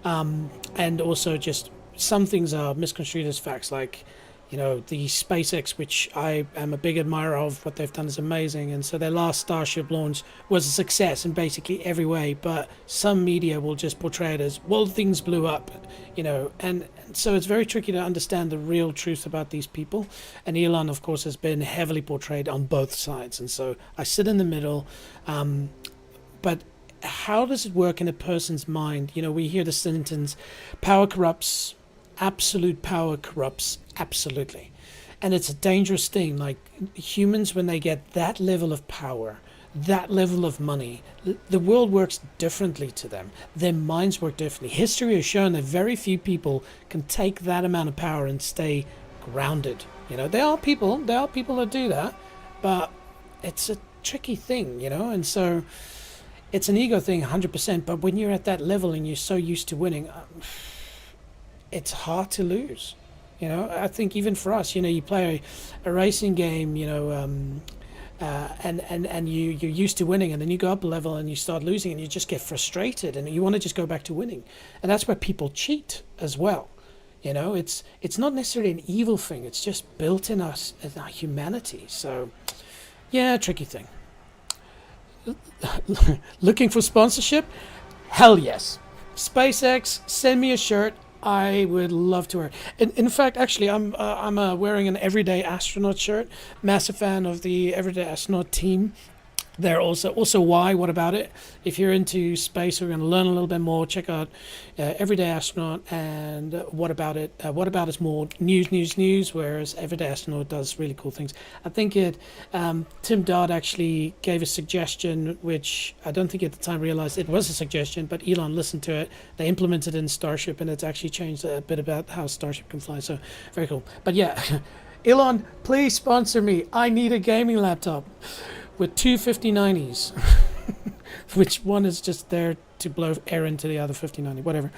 And also just some things are misconstrued as facts, like, you know, the SpaceX, which I am a big admirer of. What they've done is amazing, and so their last Starship launch was a success in basically every way, but some media will just portray it as, well, things blew up, you know, and so it's very tricky to understand the real truth about these people. And Elon, of course, has been heavily portrayed on both sides, and so I sit in the middle. But how does it work in a person's mind? You know, we hear the sentence, power corrupts, absolute power corrupts absolutely. And it's a dangerous thing. Like, humans, when they get that level of power, that level of money, the world works differently to them. Their minds work differently. History has shown that very few people can take that amount of power and stay grounded. You know, there are people that do that, but it's a tricky thing, you know. And so it's an ego thing 100%, but when you're at that level and you're so used to winning, it's hard to lose. You know, I think even for us, you know, you play a racing game, you know, and you're used to winning, and then you go up a level and you start losing and you just get frustrated and you want to just go back to winning. And that's where people cheat as well. You know, it's not necessarily an evil thing. It's just built in us as our humanity. So, yeah, tricky thing. Looking for sponsorship? Hell yes. SpaceX, send me a shirt. I would love to wear it. In fact, actually, I'm wearing an Everyday Astronaut shirt. Massive fan of the Everyday Astronaut team. They're also why? What about it? If you're into space, we're going to learn a little bit more. Check out Everyday Astronaut and What About It. What About is more news, whereas Everyday Astronaut does really cool things. I think Tim Dodd actually gave a suggestion, which I don't think at the time realized it was a suggestion, but Elon listened to it. They implemented it in Starship, and it's actually changed a bit about how Starship can fly. So very cool. But yeah, Elon, please sponsor me. I need a gaming laptop with two 5090s, which one is just there to blow air into the other 5090, whatever.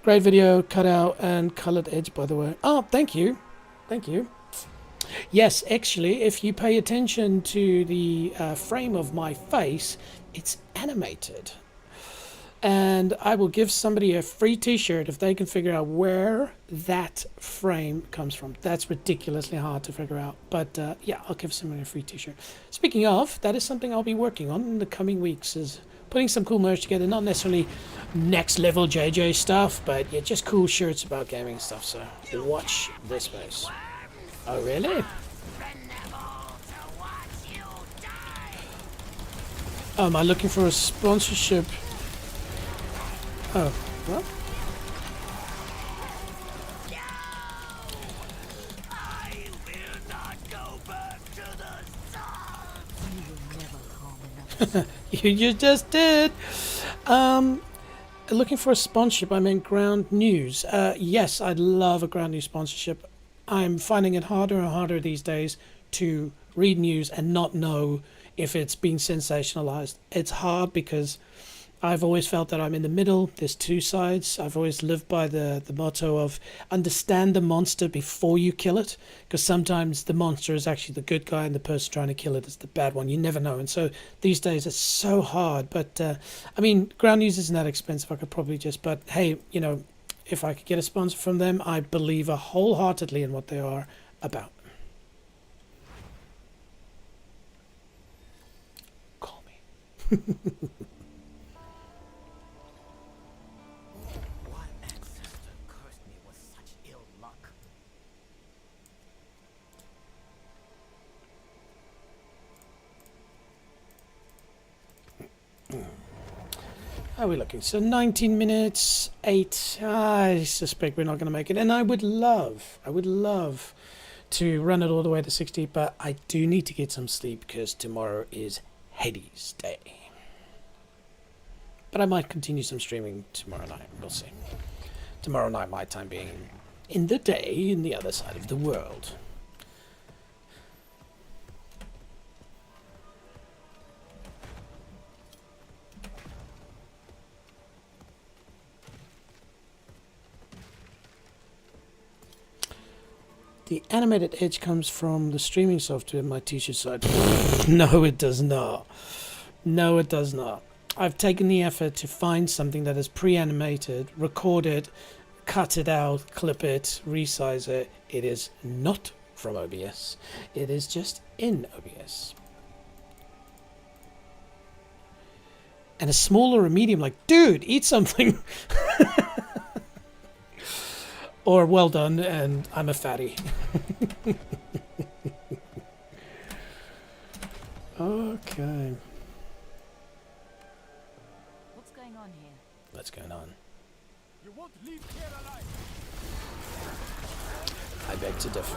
Great video, cut out and colored edge, by the way. Oh, thank you. Yes, actually, if you pay attention to the frame of my face, it's animated. And I will give somebody a free t-shirt if they can figure out where that frame comes from. That's ridiculously hard to figure out. But yeah, I'll give somebody a free t-shirt. Speaking of, that is something I'll be working on in the coming weeks, is putting some cool merch together. Not necessarily next level JJ stuff, but yeah, just cool shirts about gaming stuff. So watch this space. Oh, really? Oh, am I looking for a sponsorship? Oh, what? I will not go back to the sun. You just did. Looking for a sponsorship. I mean, ground news. Yes, I'd love a ground news sponsorship. I'm finding it harder and harder these days to read news and not know if it's being sensationalized. It's hard because I've always felt that I'm in the middle. There's two sides. I've always lived by the motto of understand the monster before you kill it, because sometimes the monster is actually the good guy and the person trying to kill it is the bad one. You never know. And so these days it's so hard. But I mean, ground news isn't that expensive. I could probably just, but hey, you know, if I could get a sponsor from them, I believe wholeheartedly in what they are about. Call me. How are we looking? So 19 minutes, 8. I suspect we're not going to make it. And I would love to run it all the way to 60, but I do need to get some sleep because tomorrow is Hades Day. But I might continue some streaming tomorrow night. We'll see. Tomorrow night, my time being in the day in the other side of the world. The animated edge comes from the streaming software my teacher side. No, it does not. No, it does not. I've taken the effort to find something that is pre-animated, record it, cut it out, clip it, resize it. It is not from OBS. It is just in OBS. And a small or a medium, like, dude, eat something. Or well done, and I'm a fatty. Okay. What's going on here? What's going on? You won't leave here alive. I beg to differ.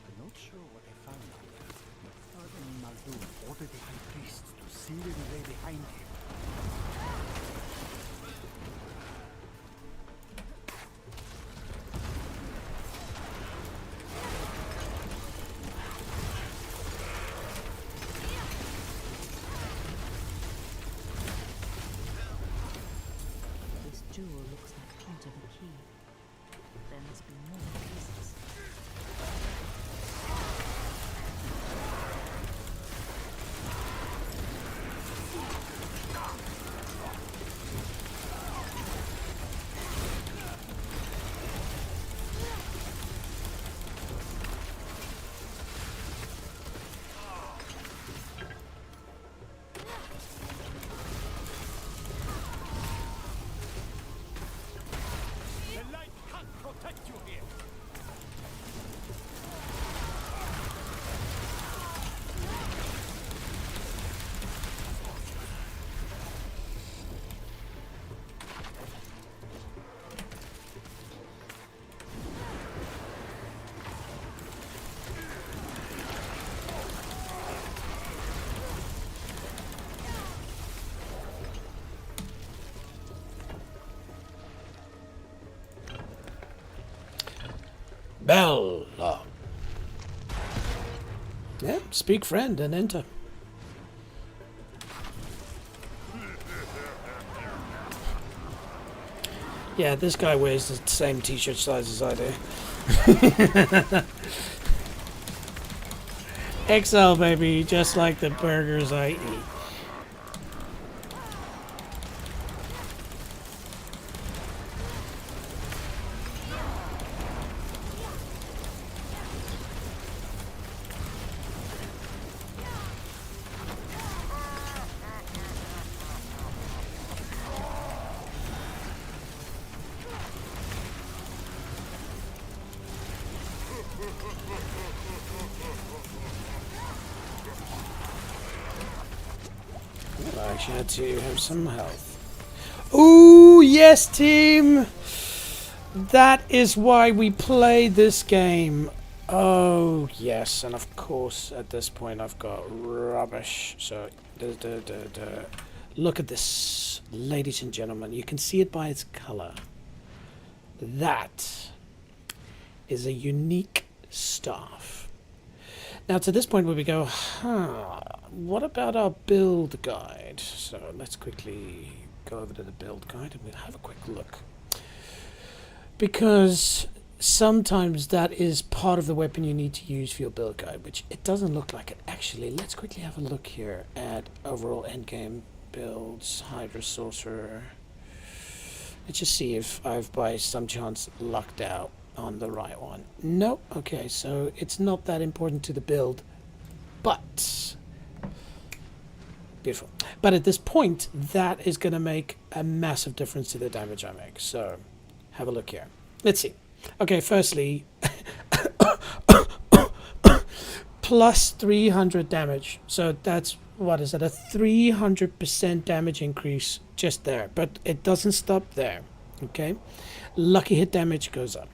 I'm not sure what I found out there, but Father Muldoon ordered the high priest to seal the way behind him. This jewel looks like part of a key. There must be more pieces. The light can't protect you here. Bella. Yeah, speak friend and enter. Yeah, this guy wears the same t-shirt size as I do. XL, baby, just like the burgers I eat. I actually had to have some health. Ooh, yes, team! That is why we play this game. Oh, yes, and of course, at this point, I've got rubbish. So, look at this, ladies and gentlemen. You can see it by its color. That is a unique staff. Now, to this point where we go, what about our build guide? So let's quickly go over to the build guide and we'll have a quick look. Because sometimes that is part of the weapon you need to use for your build guide, which it doesn't look like it. Actually, let's quickly have a look here at overall endgame builds, Hydra Sorcerer. Let's just see if I've by some chance lucked out on the right one. Nope. Okay, so it's not that important to the build, but beautiful. But at this point, that is going to make a massive difference to the damage I make. So have a look here. Let's see. Okay, firstly, plus 300 damage. So that's, what is it, a 300% damage increase just there. But it doesn't stop there. Okay, lucky hit damage goes up.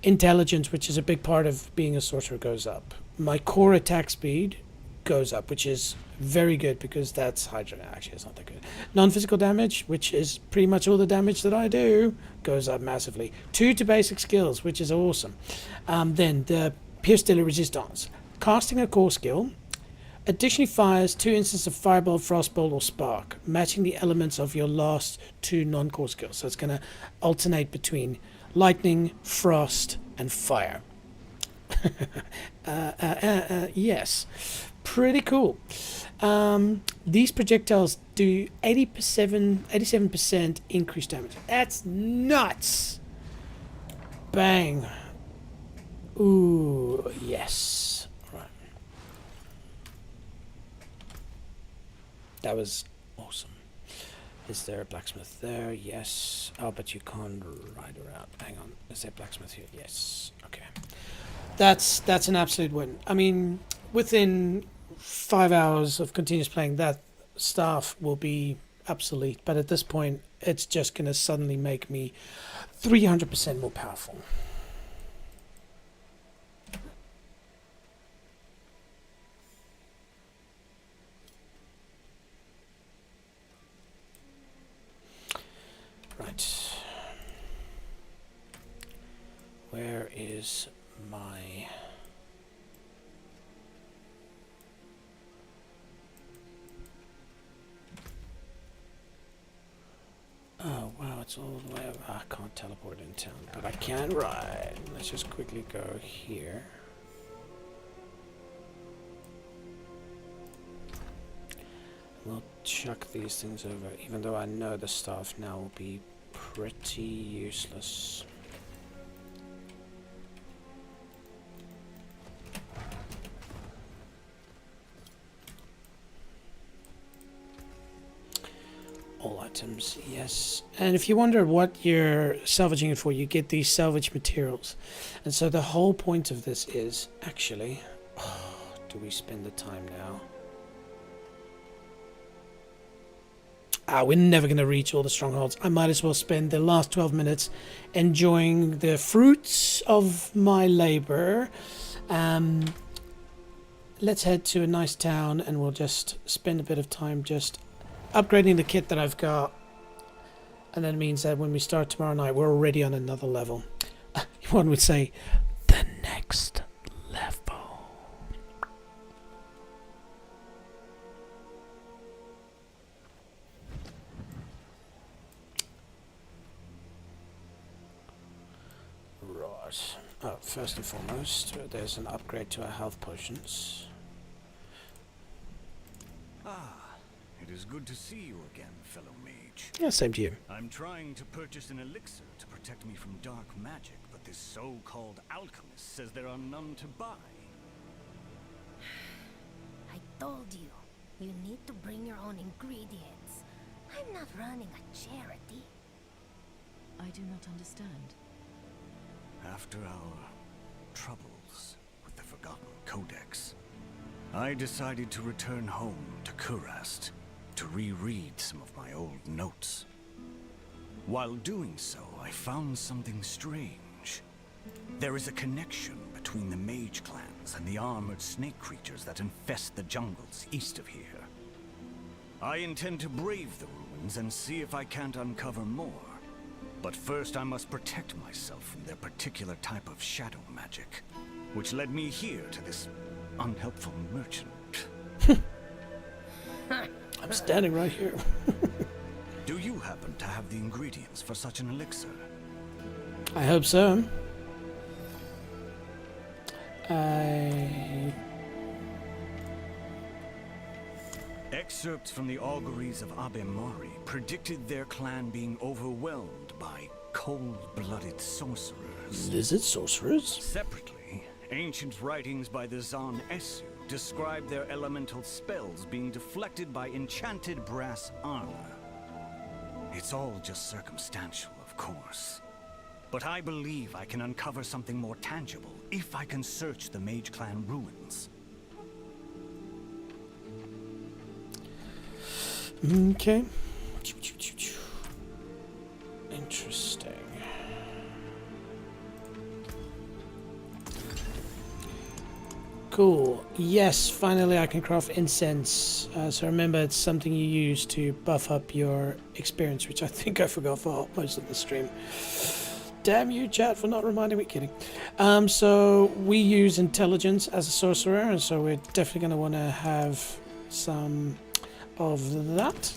Intelligence, which is a big part of being a sorcerer, goes up. My core attack speed goes up, which is very good because that's Hydra. Actually, it's not that good. Non-physical damage, which is pretty much all the damage that I do, goes up massively. 2 to basic skills, which is awesome. Then the Pierce Daily Resistance. Casting a core skill Additionally fires 2 instances of Fireball, Frostbolt, or Spark, matching the elements of your last 2 non-core skills. So it's going to alternate between Lightning, Frost, and Fire. Yes. Pretty cool. These projectiles do 87% increased damage. That's nuts! Bang. Ooh, yes. Right. That was awesome. Is there a blacksmith there? Yes. Oh, but you can't ride around. Hang on. Is there a blacksmith here? Yes. Okay. That's an absolute win. I mean, within 5 hours of continuous playing, that staff will be obsolete. But at this point, it's just going to suddenly make me 300% more powerful. Right. Where is my... Oh, wow, it's all the way over. I can't teleport in town, but I can ride. Let's just quickly go here. We'll chuck these things over, even though I know the staff now will be pretty useless. All items, yes. And if you wonder what you're salvaging it for, you get these salvage materials. And so the whole point of this is, actually, do we spend the time now? We're never going to reach all the strongholds. I might as well spend the last 12 minutes enjoying the fruits of my labor. Let's head to a nice town and we'll just spend a bit of time just upgrading the kit that I've got. And that means that when we start tomorrow night, we're already on another level. One would say, the next level. Right. Oh, first and foremost, there's an upgrade to our health potions. It is good to see you again, fellow mage. Yeah, same to you. I'm trying to purchase an elixir to protect me from dark magic, but this so-called alchemist says there are none to buy. I told you, you need to bring your own ingredients. I'm not running a charity. I do not understand. After our troubles with the Forgotten Codex, I decided to return home to Kurast to reread some of my old notes. While doing so, I found something strange. There is a connection between the mage clans and the armored snake creatures that infest the jungles east of here. I intend to brave the ruins and see if I can't uncover more. But first I must protect myself from their particular type of shadow magic, which led me here to this unhelpful merchant. I'm standing right here. Do you happen to have the ingredients for such an elixir? I hope so. Excerpts from the auguries of Abemari predicted their clan being overwhelmed by cold-blooded sorcerers. Lizard sorcerers? Separately, ancient writings by the Zan Esu describe their elemental spells being deflected by enchanted brass armor. It's all just circumstantial, of course. But I believe I can uncover something more tangible if I can search the Mage Clan ruins. Okay. Interesting. Cool. Yes, finally I can craft incense. So remember, it's something you use to buff up your experience, which I think I forgot for most of the stream. Damn you, chat, for not reminding me. Kidding. So we use intelligence as a sorcerer, and so we're definitely going to want to have some of that.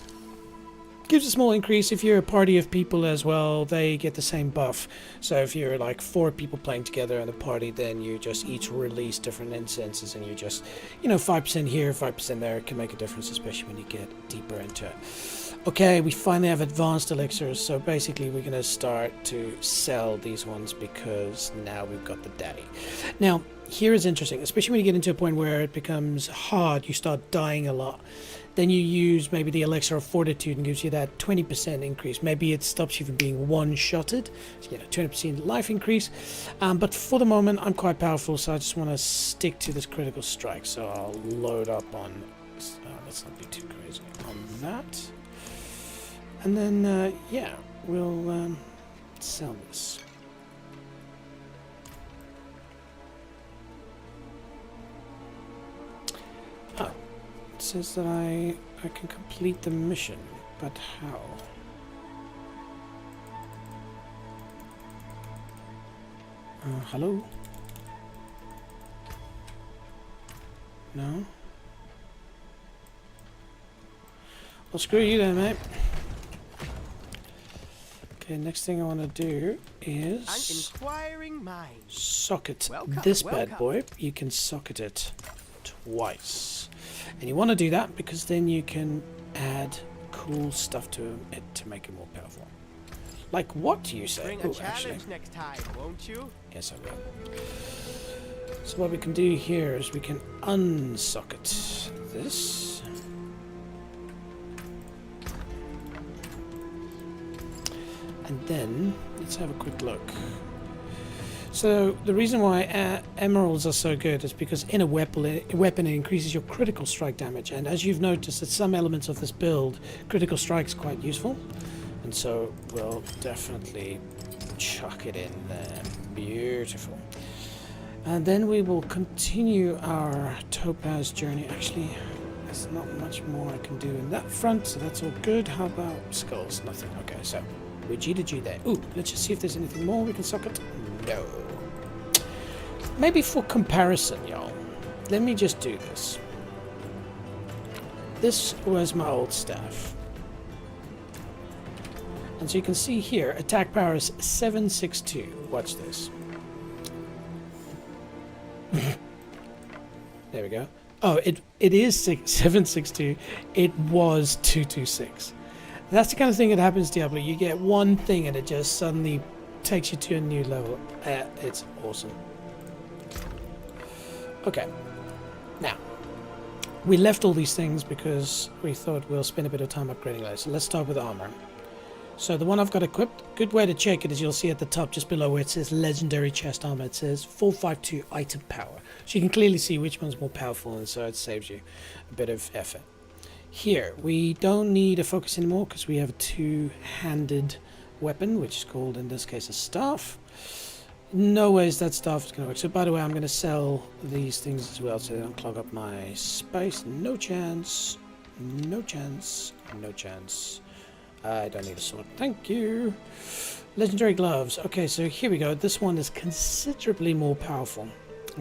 Gives a small increase. If you're a party of people as well, they get the same buff. So if you're like 4 people playing together in a party, then you just each release different incenses, and you just, you know, 5% here, 5% there can make a difference, especially when you get deeper into it. Okay, we finally have advanced elixirs, so basically we're going to start to sell these ones because now we've got the daddy. Now, here is interesting, especially when you get into a point where it becomes hard, you start dying a lot. Then you use maybe the elixir of fortitude and gives you that 20% increase. Maybe it stops you from being one-shotted, so you know, 20% life increase. But for the moment, I'm quite powerful, so I just want to stick to this critical strike. So I'll load up on, let's not be too crazy on that. And then, yeah, we'll sell this. Oh, it says that I can complete the mission, but how? Hello? No? Well, screw you then, mate. Okay, next thing I want to do is An inquiring mind. socket Welcome, this welcome. bad boy. You can socket it twice. And you want to do that because then you can add cool stuff to it to make it more powerful. Like what do you say? Bring a challenge next time, won't you? Yes, I will. So what we can do here is we can unsocket this. And then, let's have a quick look. So, the reason why emeralds are so good is because in a weapon it increases your critical strike damage. And as you've noticed, at some elements of this build, critical strike is quite useful. And so, we'll definitely chuck it in there. Beautiful. And then we will continue our topaz journey. Actually, there's not much more I can do in that front, so that's all good. How about skulls? Nothing. Okay, so we're G to G there. Ooh, let's just see if there's anything more we can socket. No. Maybe for comparison, y'all, let me just do this. This was my old staff. And so you can see here, attack power is 762. Watch this. There we go. Oh, it is 762. It was 226. That's the kind of thing that happens, Diablo. You get one thing and it just suddenly takes you to a new level. It's awesome. Okay. Now, we left all these things because we thought we'll spend a bit of time upgrading those. So let's start with armor. So the one I've got equipped, good way to check it is you'll see at the top just below where it says legendary chest armor, it says 452 item power. So you can clearly see which one's more powerful, and so it saves you a bit of effort. Here, we don't need a focus anymore because we have a two-handed weapon, which is called, in this case, a staff. No ways that staff is going to work. So, by the way, I'm going to sell these things as well so they don't clog up my space. No chance. No chance. No chance. I don't need a sword. Thank you. Legendary gloves. Okay, so here we go. This one is considerably more powerful.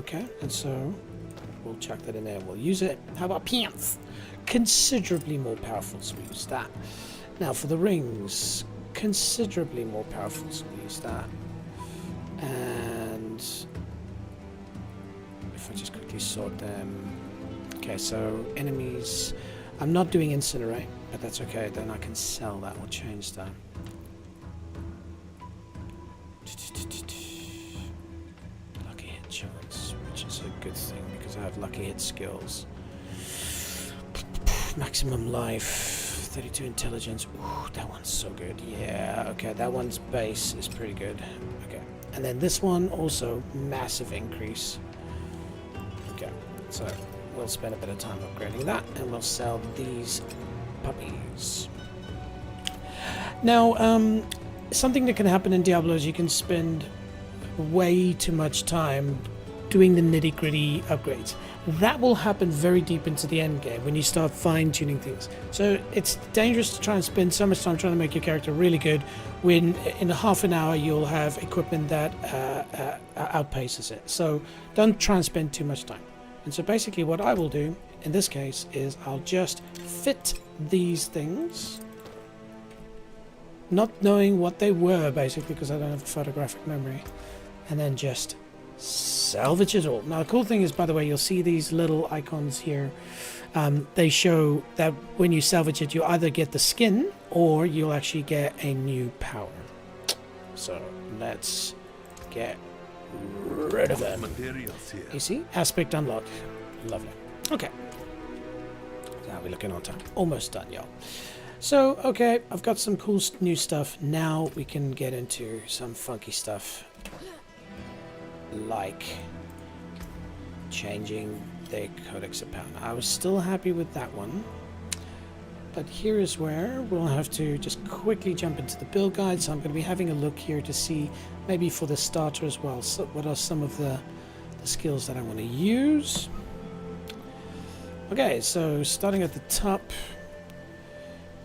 Okay, and so we'll chuck that in there and we'll use it. How about pants? Considerably more powerful, so we use that. Now for the rings, considerably more powerful, so we use that. And if I just quickly sort them. Okay, so enemies. I'm not doing incinerate, but that's okay. Then I can sell that or change that. Lucky hit chance, which is a good thing because I have lucky hit skills. Maximum life, 32 intelligence. Ooh, that one's so good. Yeah, okay, that one's base is pretty good. Okay, and then this one also massive increase. Okay, so we'll spend a bit of time upgrading that, and we'll sell these puppies. Now, something that can happen in Diablo is you can spend way too much time doing the nitty-gritty upgrades. that will happen very deep into the end game when you start fine-tuning things. So it's dangerous to try and spend so much time trying to make your character really good when in a half an hour you'll have equipment that outpaces it. So don't try and spend too much time. And so basically what I will do in this case is I'll just fit these things, not knowing what they were basically because I don't have a photographic memory, and then just salvage it all. Now the cool thing is, by the way, you'll see these little icons here. They show that when you salvage it, you either get the skin or you'll actually get a new power. So let's get rid of them. You see? Aspect unlocked. Lovely. Okay. Now we're looking on time. Almost done, y'all. So, okay, I've got some cool new stuff. Now we can get into some funky stuff. Like changing the Codex of Power. I was still happy with that one. But here is where we'll have to just quickly jump into the build guide. So I'm going to be having a look here to see, maybe for the starter as well, so what are some of the skills that I want to use. Okay, so starting at the top,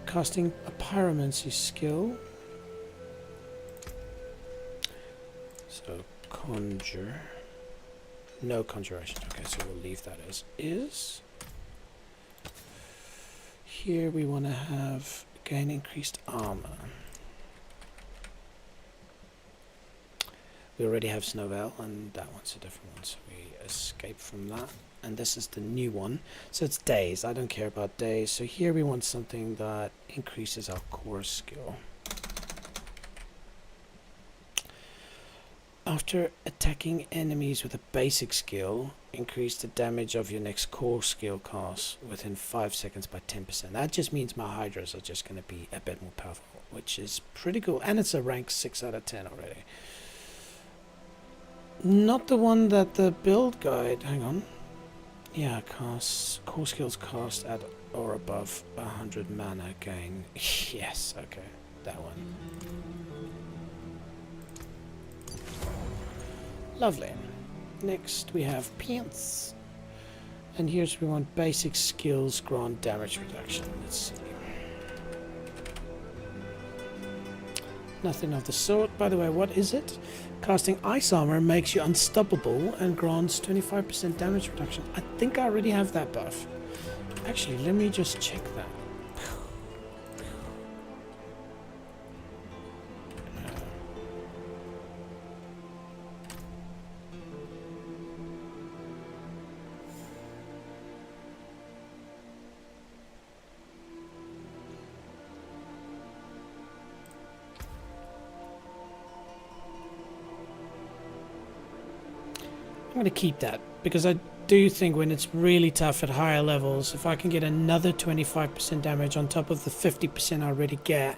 casting a pyromancy skill. So conjure, no conjuration. Okay, so we'll leave that as is. Here we want to have gain increased armor. We already have Snowbell, and that one's a different one, so we escape from that. And this is the new one, so it's days. I don't care about days. So here we want something that increases our core skill. After attacking enemies with a basic skill, increase the damage of your next core skill cast within 5 seconds by 10%. That just means my Hydras are just going to be a bit more powerful, which is pretty cool. And it's a rank 6 out of 10 already. Not the one that the build guide, hang on. Yeah, cast core skills cast at or above 100 mana gain. Yes, okay, that one. Lovely. Next we have pants. And here's we want basic skills grant damage reduction. Let's see. Nothing of the sort. By the way, what is it? Casting ice armor makes you unstoppable and grants 25% damage reduction. I think I already have that buff. Actually, let me just check that. I'm going to keep that because I do think when it's really tough at higher levels, if I can get another 25% damage on top of the 50% I already get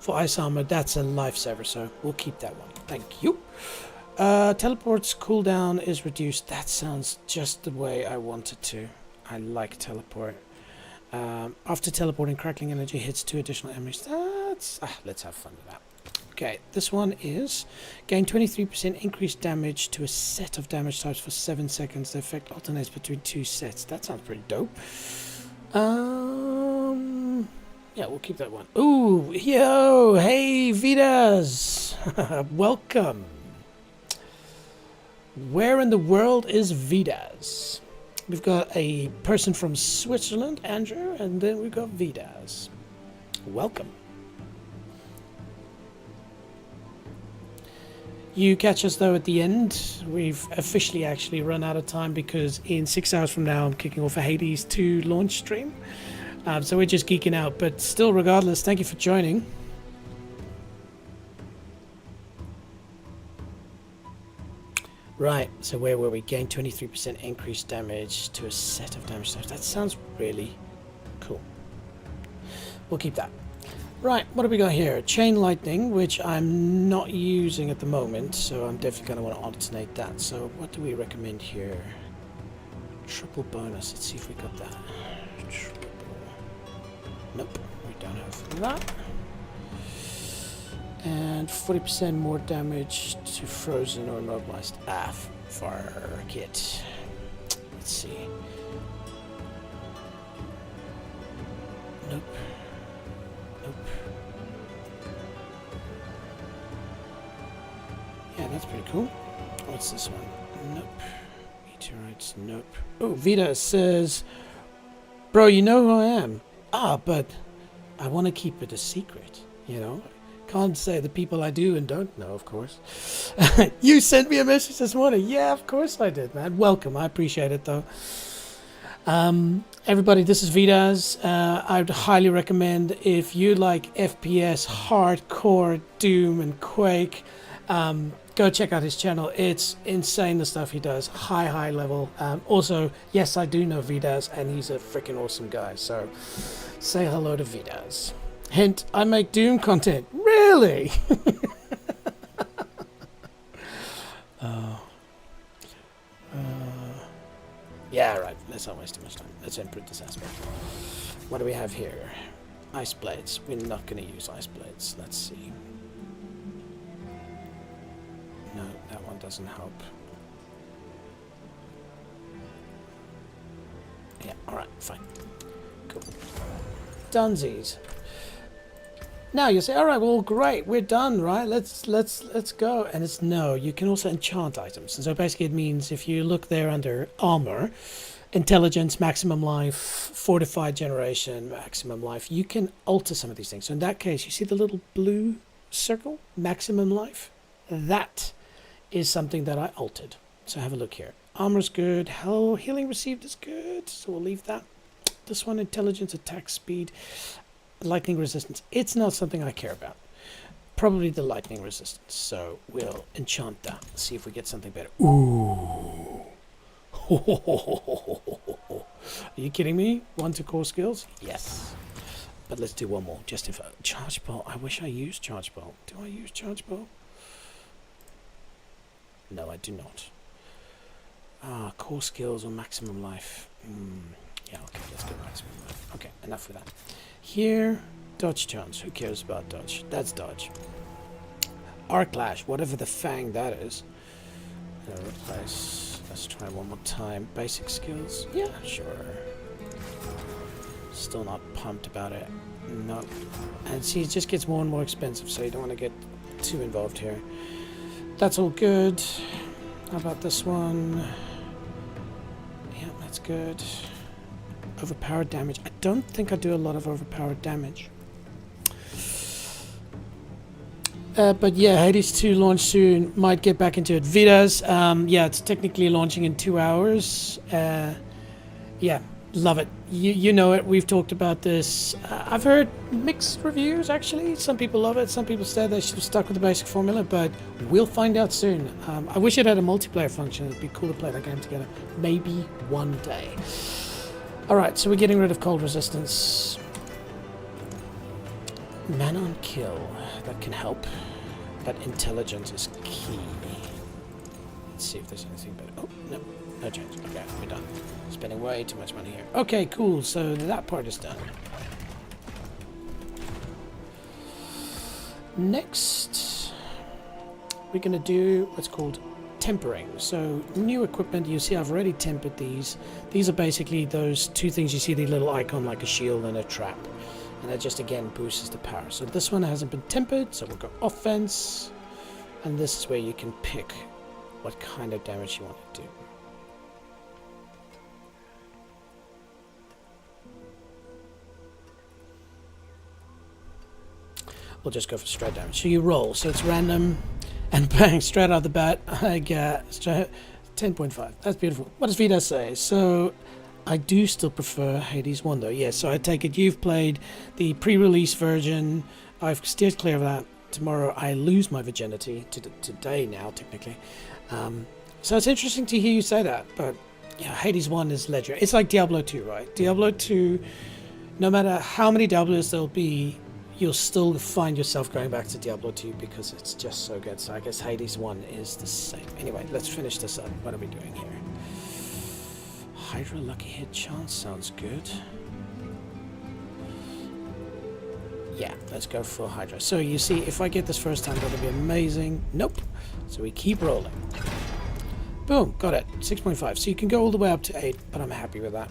for ice armor, that's a lifesaver, so we'll keep that one. Thank you. Teleport's cooldown is reduced. That sounds just the way I want it to. I like teleport. After teleporting, crackling energy hits 2 additional enemies. Let's have fun with that. Okay, this one is gain 23% increased damage to a set of damage types for 7 seconds. The effect alternates between 2 sets. That sounds pretty dope. Yeah, we'll keep that one. Ooh, yo, hey, Vidas. Welcome. Where in the world is Vidas? We've got a person from Switzerland, Andrew, and then we've got Vidas. Welcome. You catch us though at the end. We've officially actually run out of time because in 6 hours from now I'm kicking off a Hades 2 launch stream. So we're just geeking out, but still regardless, thank you for joining. Right, so where were we? Gain 23% increased damage to a set of damage types. That sounds really cool. We'll keep that. Right, what do we got here? Chain lightning, which I'm not using at the moment, so I'm definitely going to want to alternate that. So what do we recommend here? Triple bonus. Let's see if we got that. Triple. Nope, we don't have that. And 40% more damage to frozen or immobilized. Far kit. Let's see. Nope. Nope. Yeah, that's pretty cool. What's this one? Nope. Meteorites, nope. Oh, Vita says, bro, you know who I am. Ah, but I want to keep it a secret, you know? Can't say the people I do and don't know, of course. You sent me a message this morning. Yeah, of course I did, man. Welcome. I appreciate it, though. Everybody, this is Vidas. I'd highly recommend if you like FPS, hardcore, Doom, and Quake, go check out his channel. It's insane the stuff he does. High level. Also, yes, I do know Vidas, and he's a freaking awesome guy. So say hello to Vidas. Hint, I make Doom content. Really? Yeah, right. Let's not waste too much time. Let's imprint this aspect. What do we have here? Ice blades. We're not going to use ice blades. Let's see. No, that one doesn't help. Yeah, alright, fine. Cool. Dunsies. Now you say, alright, well great, we're done, right? Let's go. And it's no, you can also enchant items. And so basically it means if you look there under armor, intelligence, maximum life, fortified generation, maximum life, you can alter some of these things. So in that case, you see the little blue circle, maximum life? That is something that I altered. So have a look here. Armor's good. Hell, healing received is good. So we'll leave that. This one, intelligence, attack speed, lightning resistance. It's not something I care about. Probably the lightning resistance. So we'll enchant that. See if we get something better. Ooh. Are you kidding me? 1 to core skills? Yes. But let's do one more. Just if charge bolt. I wish I used charge bolt. Do I use charge bolt? No, I do not. Core skills or maximum life. Yeah, okay, let's go maximum life. Okay, enough with that. Here, dodge chance. Who cares about dodge? That's dodge. Arc lash, whatever the fang that is. Replace. Let's try one more time. Basic skills. Yeah, sure. Still not pumped about it. Not. And see, it just gets more and more expensive, so you don't want to get too involved here. That's all good. How about this one? Yeah, that's good. Overpowered damage. I don't think I do a lot of overpowered damage. But yeah, Hades 2 launch soon. Might get back into it. Vidas, yeah, it's technically launching in 2 hours. Yeah, love it. You know it. We've talked about this. I've heard mixed reviews, actually. Some people love it. Some people said they should have stuck with the basic formula, but we'll find out soon. I wish it had a multiplayer function. It'd be cool to play that game together. Maybe one day. Alright, so we're getting rid of cold resistance. Man on kill. That can help. But intelligence is key. Let's see if there's anything better. Oh, no. No change. Okay, we're done. Spending way too much money here. Okay, cool. So that part is done. Next, we're going to do what's called tempering. So new equipment. You see I've already tempered these. These are basically those two things you see, the little icon like a shield and a trap. And that just again boosts the power. So this one hasn't been tempered, so we'll go offense. And this is where you can pick what kind of damage you want to do. We'll just go for straight damage. So you roll, so it's random, and bang, straight out the bat, I get 10.5. That's beautiful. What does Vida say? So I do still prefer Hades 1 though. Yes, so I take it you've played the pre-release version. I've steered clear of that. Tomorrow I lose my virginity. Today now, technically. So it's interesting to hear you say that, but yeah, Hades 1 is legendary. It's like Diablo 2, right? Diablo 2, no matter how many Diablos there'll be, you'll still find yourself going back to Diablo 2 because it's just so good. So I guess Hades 1 is the same. Anyway, let's finish this up. What are we doing here? Hydra lucky hit chance sounds good. Yeah, let's go for Hydra. So you see, if I get this first time, that'll be amazing. Nope. So we keep rolling. Boom, got it. 6.5. So you can go all the way up to 8, but I'm happy with that.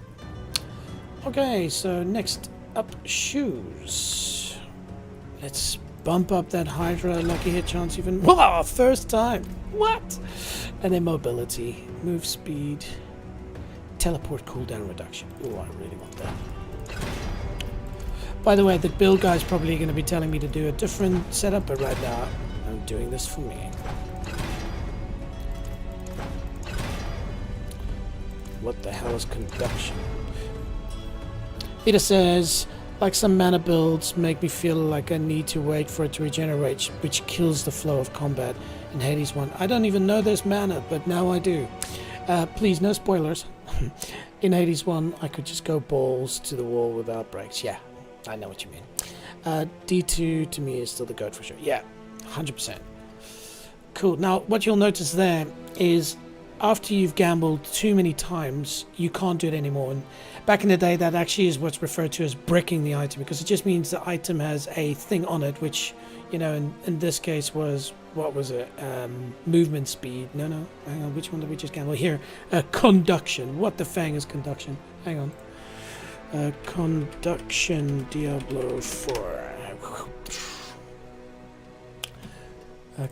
Okay, so next up, shoes. Let's bump up that Hydra lucky hit chance even. Wow, first time. What? And then mobility, move speed, teleport cooldown reduction. Oh, I really want that. By the way, the build guy's probably going to be telling me to do a different setup, but right now I'm doing this for me. What the hell is conduction? Peter says, like some mana builds make me feel like I need to wait for it to regenerate, which kills the flow of combat in Hades 1. I don't even know there's mana, but now I do. Please, no spoilers. In Hades 1, I could just go balls to the wall without breaks. Yeah, I know what you mean. D2 to me is still the goat for sure. Yeah, 100%. Cool. Now, what you'll notice there is after you've gambled too many times, you can't do it anymore. And back in the day, that actually is what's referred to as bricking the item, because it just means the item has a thing on it, which, you know, in this case was, what was it? Movement speed. No, hang on. Which one did we just gamble? Here, conduction. What the fang is conduction? Hang on. Conduction, Diablo 4.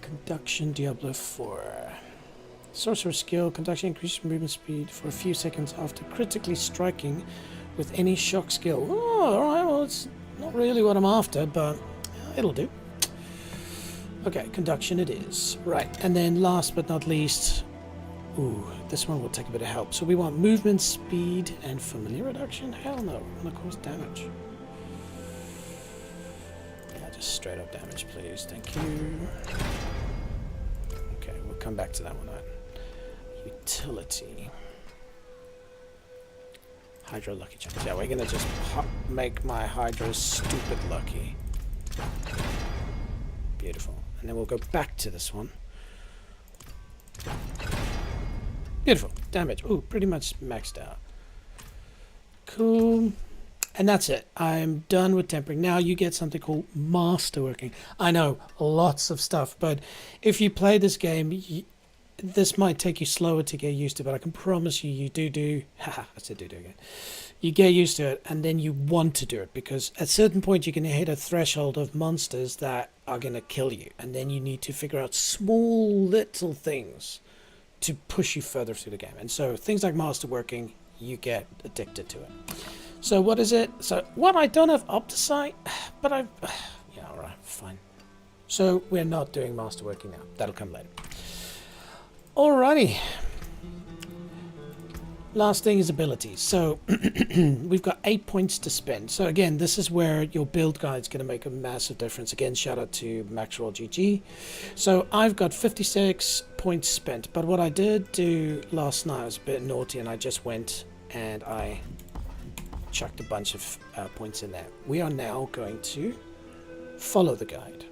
Conduction, Diablo 4. Sorcerer skill, conduction increases movement speed for a few seconds after critically striking with any shock skill. Oh, alright, well, it's not really what I'm after, but it'll do. Okay, conduction it is. Right, and then last but not least, ooh, this one will take a bit of help. So we want movement speed and familiar reduction? Hell no, and of course damage. Yeah, just straight up damage, please. Thank you. Okay, we'll come back to that one. Utility. Hydra lucky chance. Yeah, we're gonna just make my Hydra stupid lucky. Beautiful. And then we'll go back to this one. Beautiful. Damage. Ooh, pretty much maxed out. Cool. And that's it. I'm done with tempering. Now you get something called masterworking. I know, lots of stuff, but if you play this game, this might take you slower to get used to, but I can promise you, you do. Haha, I said do again. You get used to it, and then you want to do it, because at a certain point you're going to hit a threshold of monsters that are going to kill you, and then you need to figure out small little things to push you further through the game. And so things like masterworking, you get addicted to it. So what is it? So what, I don't have Opticite, but I've... Yeah, alright, fine. So we're not doing masterworking now. That'll come later. Alrighty. Last thing is abilities. So we've got 8 points to spend. So again, this is where your build guide is going to make a massive difference. Again, shout out to MaxRollGG. So I've got 56 points spent. But what I did do last night, I was a bit naughty, and I just went and I chucked a bunch of points in there. We are now going to follow the guide.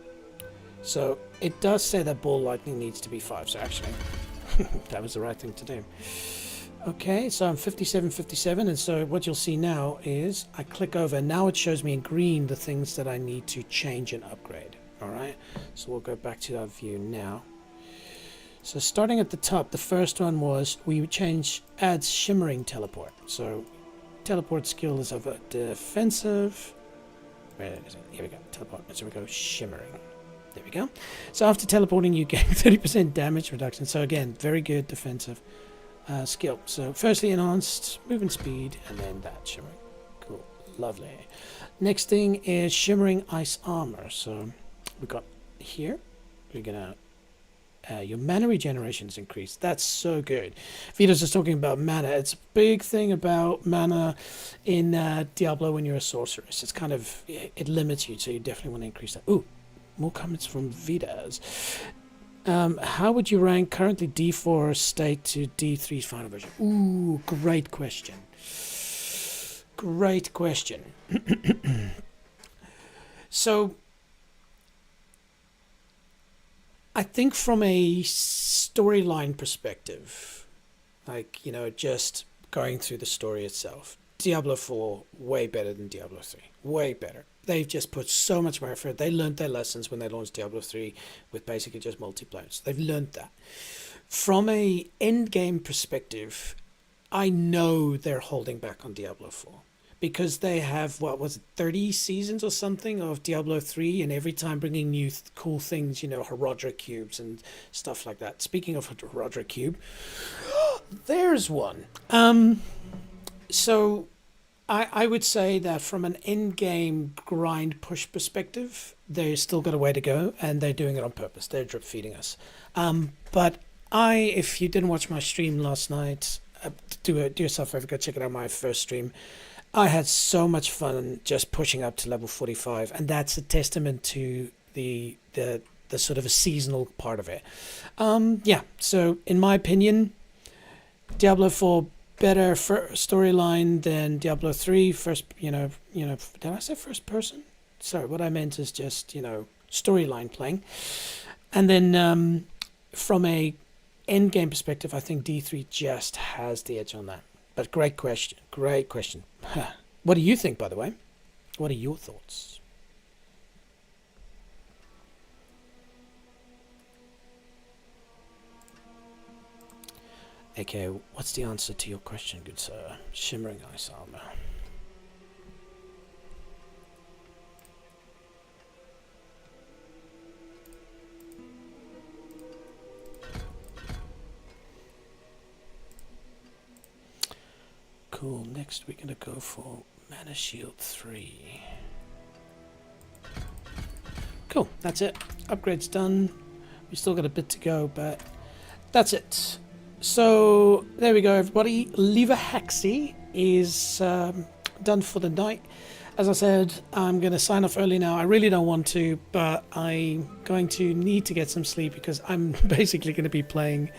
So it does say that ball lightning needs to be 5. So actually, that was the right thing to do. Okay, so I'm 57, and so what you'll see now is I click over, and now it shows me in green the things that I need to change and upgrade. Alright, so we'll go back to our view now. So starting at the top, the first one was we adds shimmering teleport. So teleport skill is of a defensive. Where is it? Here we go, teleport. So we go shimmering. There we go. So after teleporting, you gain 30% damage reduction. So again, very good defensive skill. So firstly, enhanced movement speed, and then that shimmering. Cool, lovely. Next thing is shimmering ice armor. So we got here. We're gonna your mana regeneration is increased. That's so good. Vito's just talking about mana. It's a big thing about mana in Diablo when you're a sorceress. It's kind of, it limits you, so you definitely want to increase that. Ooh, more comments from Vitas. How would you rank currently D4 state to D3's final version? Ooh, great question. Great question. So, I think from a storyline perspective, like, you know, just going through the story itself, Diablo 4, way better than Diablo 3. Way better. They've just put so much more effort. They learned their lessons when they launched Diablo 3 with basically just multiplayer. So they've learned that. from a end game perspective, I know they're holding back on Diablo 4 because they have, what was it, 30 seasons or something of Diablo 3, and every time bringing new cool things, you know, Herodra cubes and stuff like that. Speaking of Herodra cube, there's one. So I would say that from an end game grind push perspective, they've still got a way to go, and they're doing it on purpose. They're drip feeding us. But if you didn't watch my stream last night, do yourself a favor, go check it out, my first stream. I had so much fun just pushing up to level 45, and that's a testament to the sort of a seasonal part of it. Yeah, so in my opinion, Diablo 4 better storyline than Diablo 3. First, you know, did I say first person? Sorry, what I meant is just, you know, storyline playing. And then from a end game perspective, I think D3 just has the edge on that. But great question. What do you think, by the way? What are your thoughts? Okay, what's the answer to your question, good sir? Shimmering ice armor. Cool, next we're going to go for Mana Shield 3. Cool, that's it. Upgrade's done. We still got a bit to go, but that's it. So there we go, everybody. Lever Haxi is done for the night. As I said, I'm going to sign off early now. I really don't want to, but I'm going to need to get some sleep because I'm basically going to be playing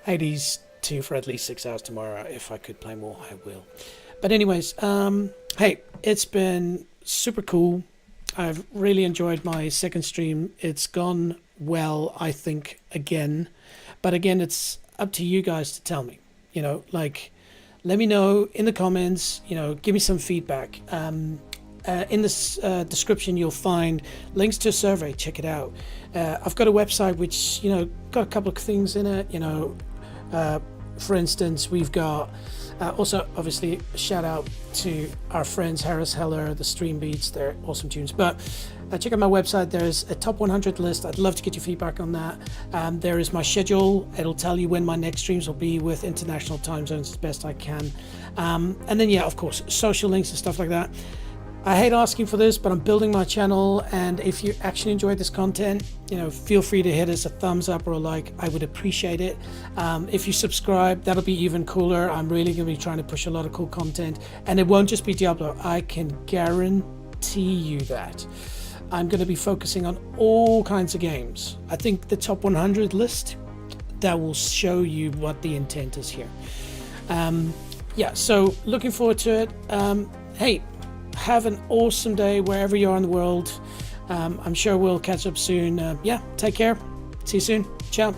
Hades 2 for at least 6 hours tomorrow. If I could play more, I will. But anyways, hey, it's been super cool. I've really enjoyed my second stream. It's gone well, I think, again. But again, it's up to you guys to tell me, you know, like, let me know in the comments, you know, give me some feedback. In this description, you'll find links to a survey. Check it out. I've got a website which, you know, got a couple of things in it, you know, for instance, we've got also, obviously, a shout out to our friends Harris Heller, the Stream Beats. They're awesome tunes. But check out my website. There's a top 100 list. I'd love to get your feedback on that. There is my schedule. It'll tell you when my next streams will be with international time zones as best I can. And then, yeah, of course, social links and stuff like that. I hate asking for this, but I'm building my channel, and if you actually enjoyed this content, you know, feel free to hit us a thumbs up or a like. I would appreciate it. If you subscribe, that'll be even cooler. I'm really going to be trying to push a lot of cool content, and it won't just be Diablo. I can guarantee you that. I'm going to be focusing on all kinds of games. I think the top 100 list, that will show you what the intent is here. Yeah, so looking forward to it. Hey, have an awesome day wherever you are in the world. I'm sure we'll catch up soon. Yeah, take care. See you soon. Ciao.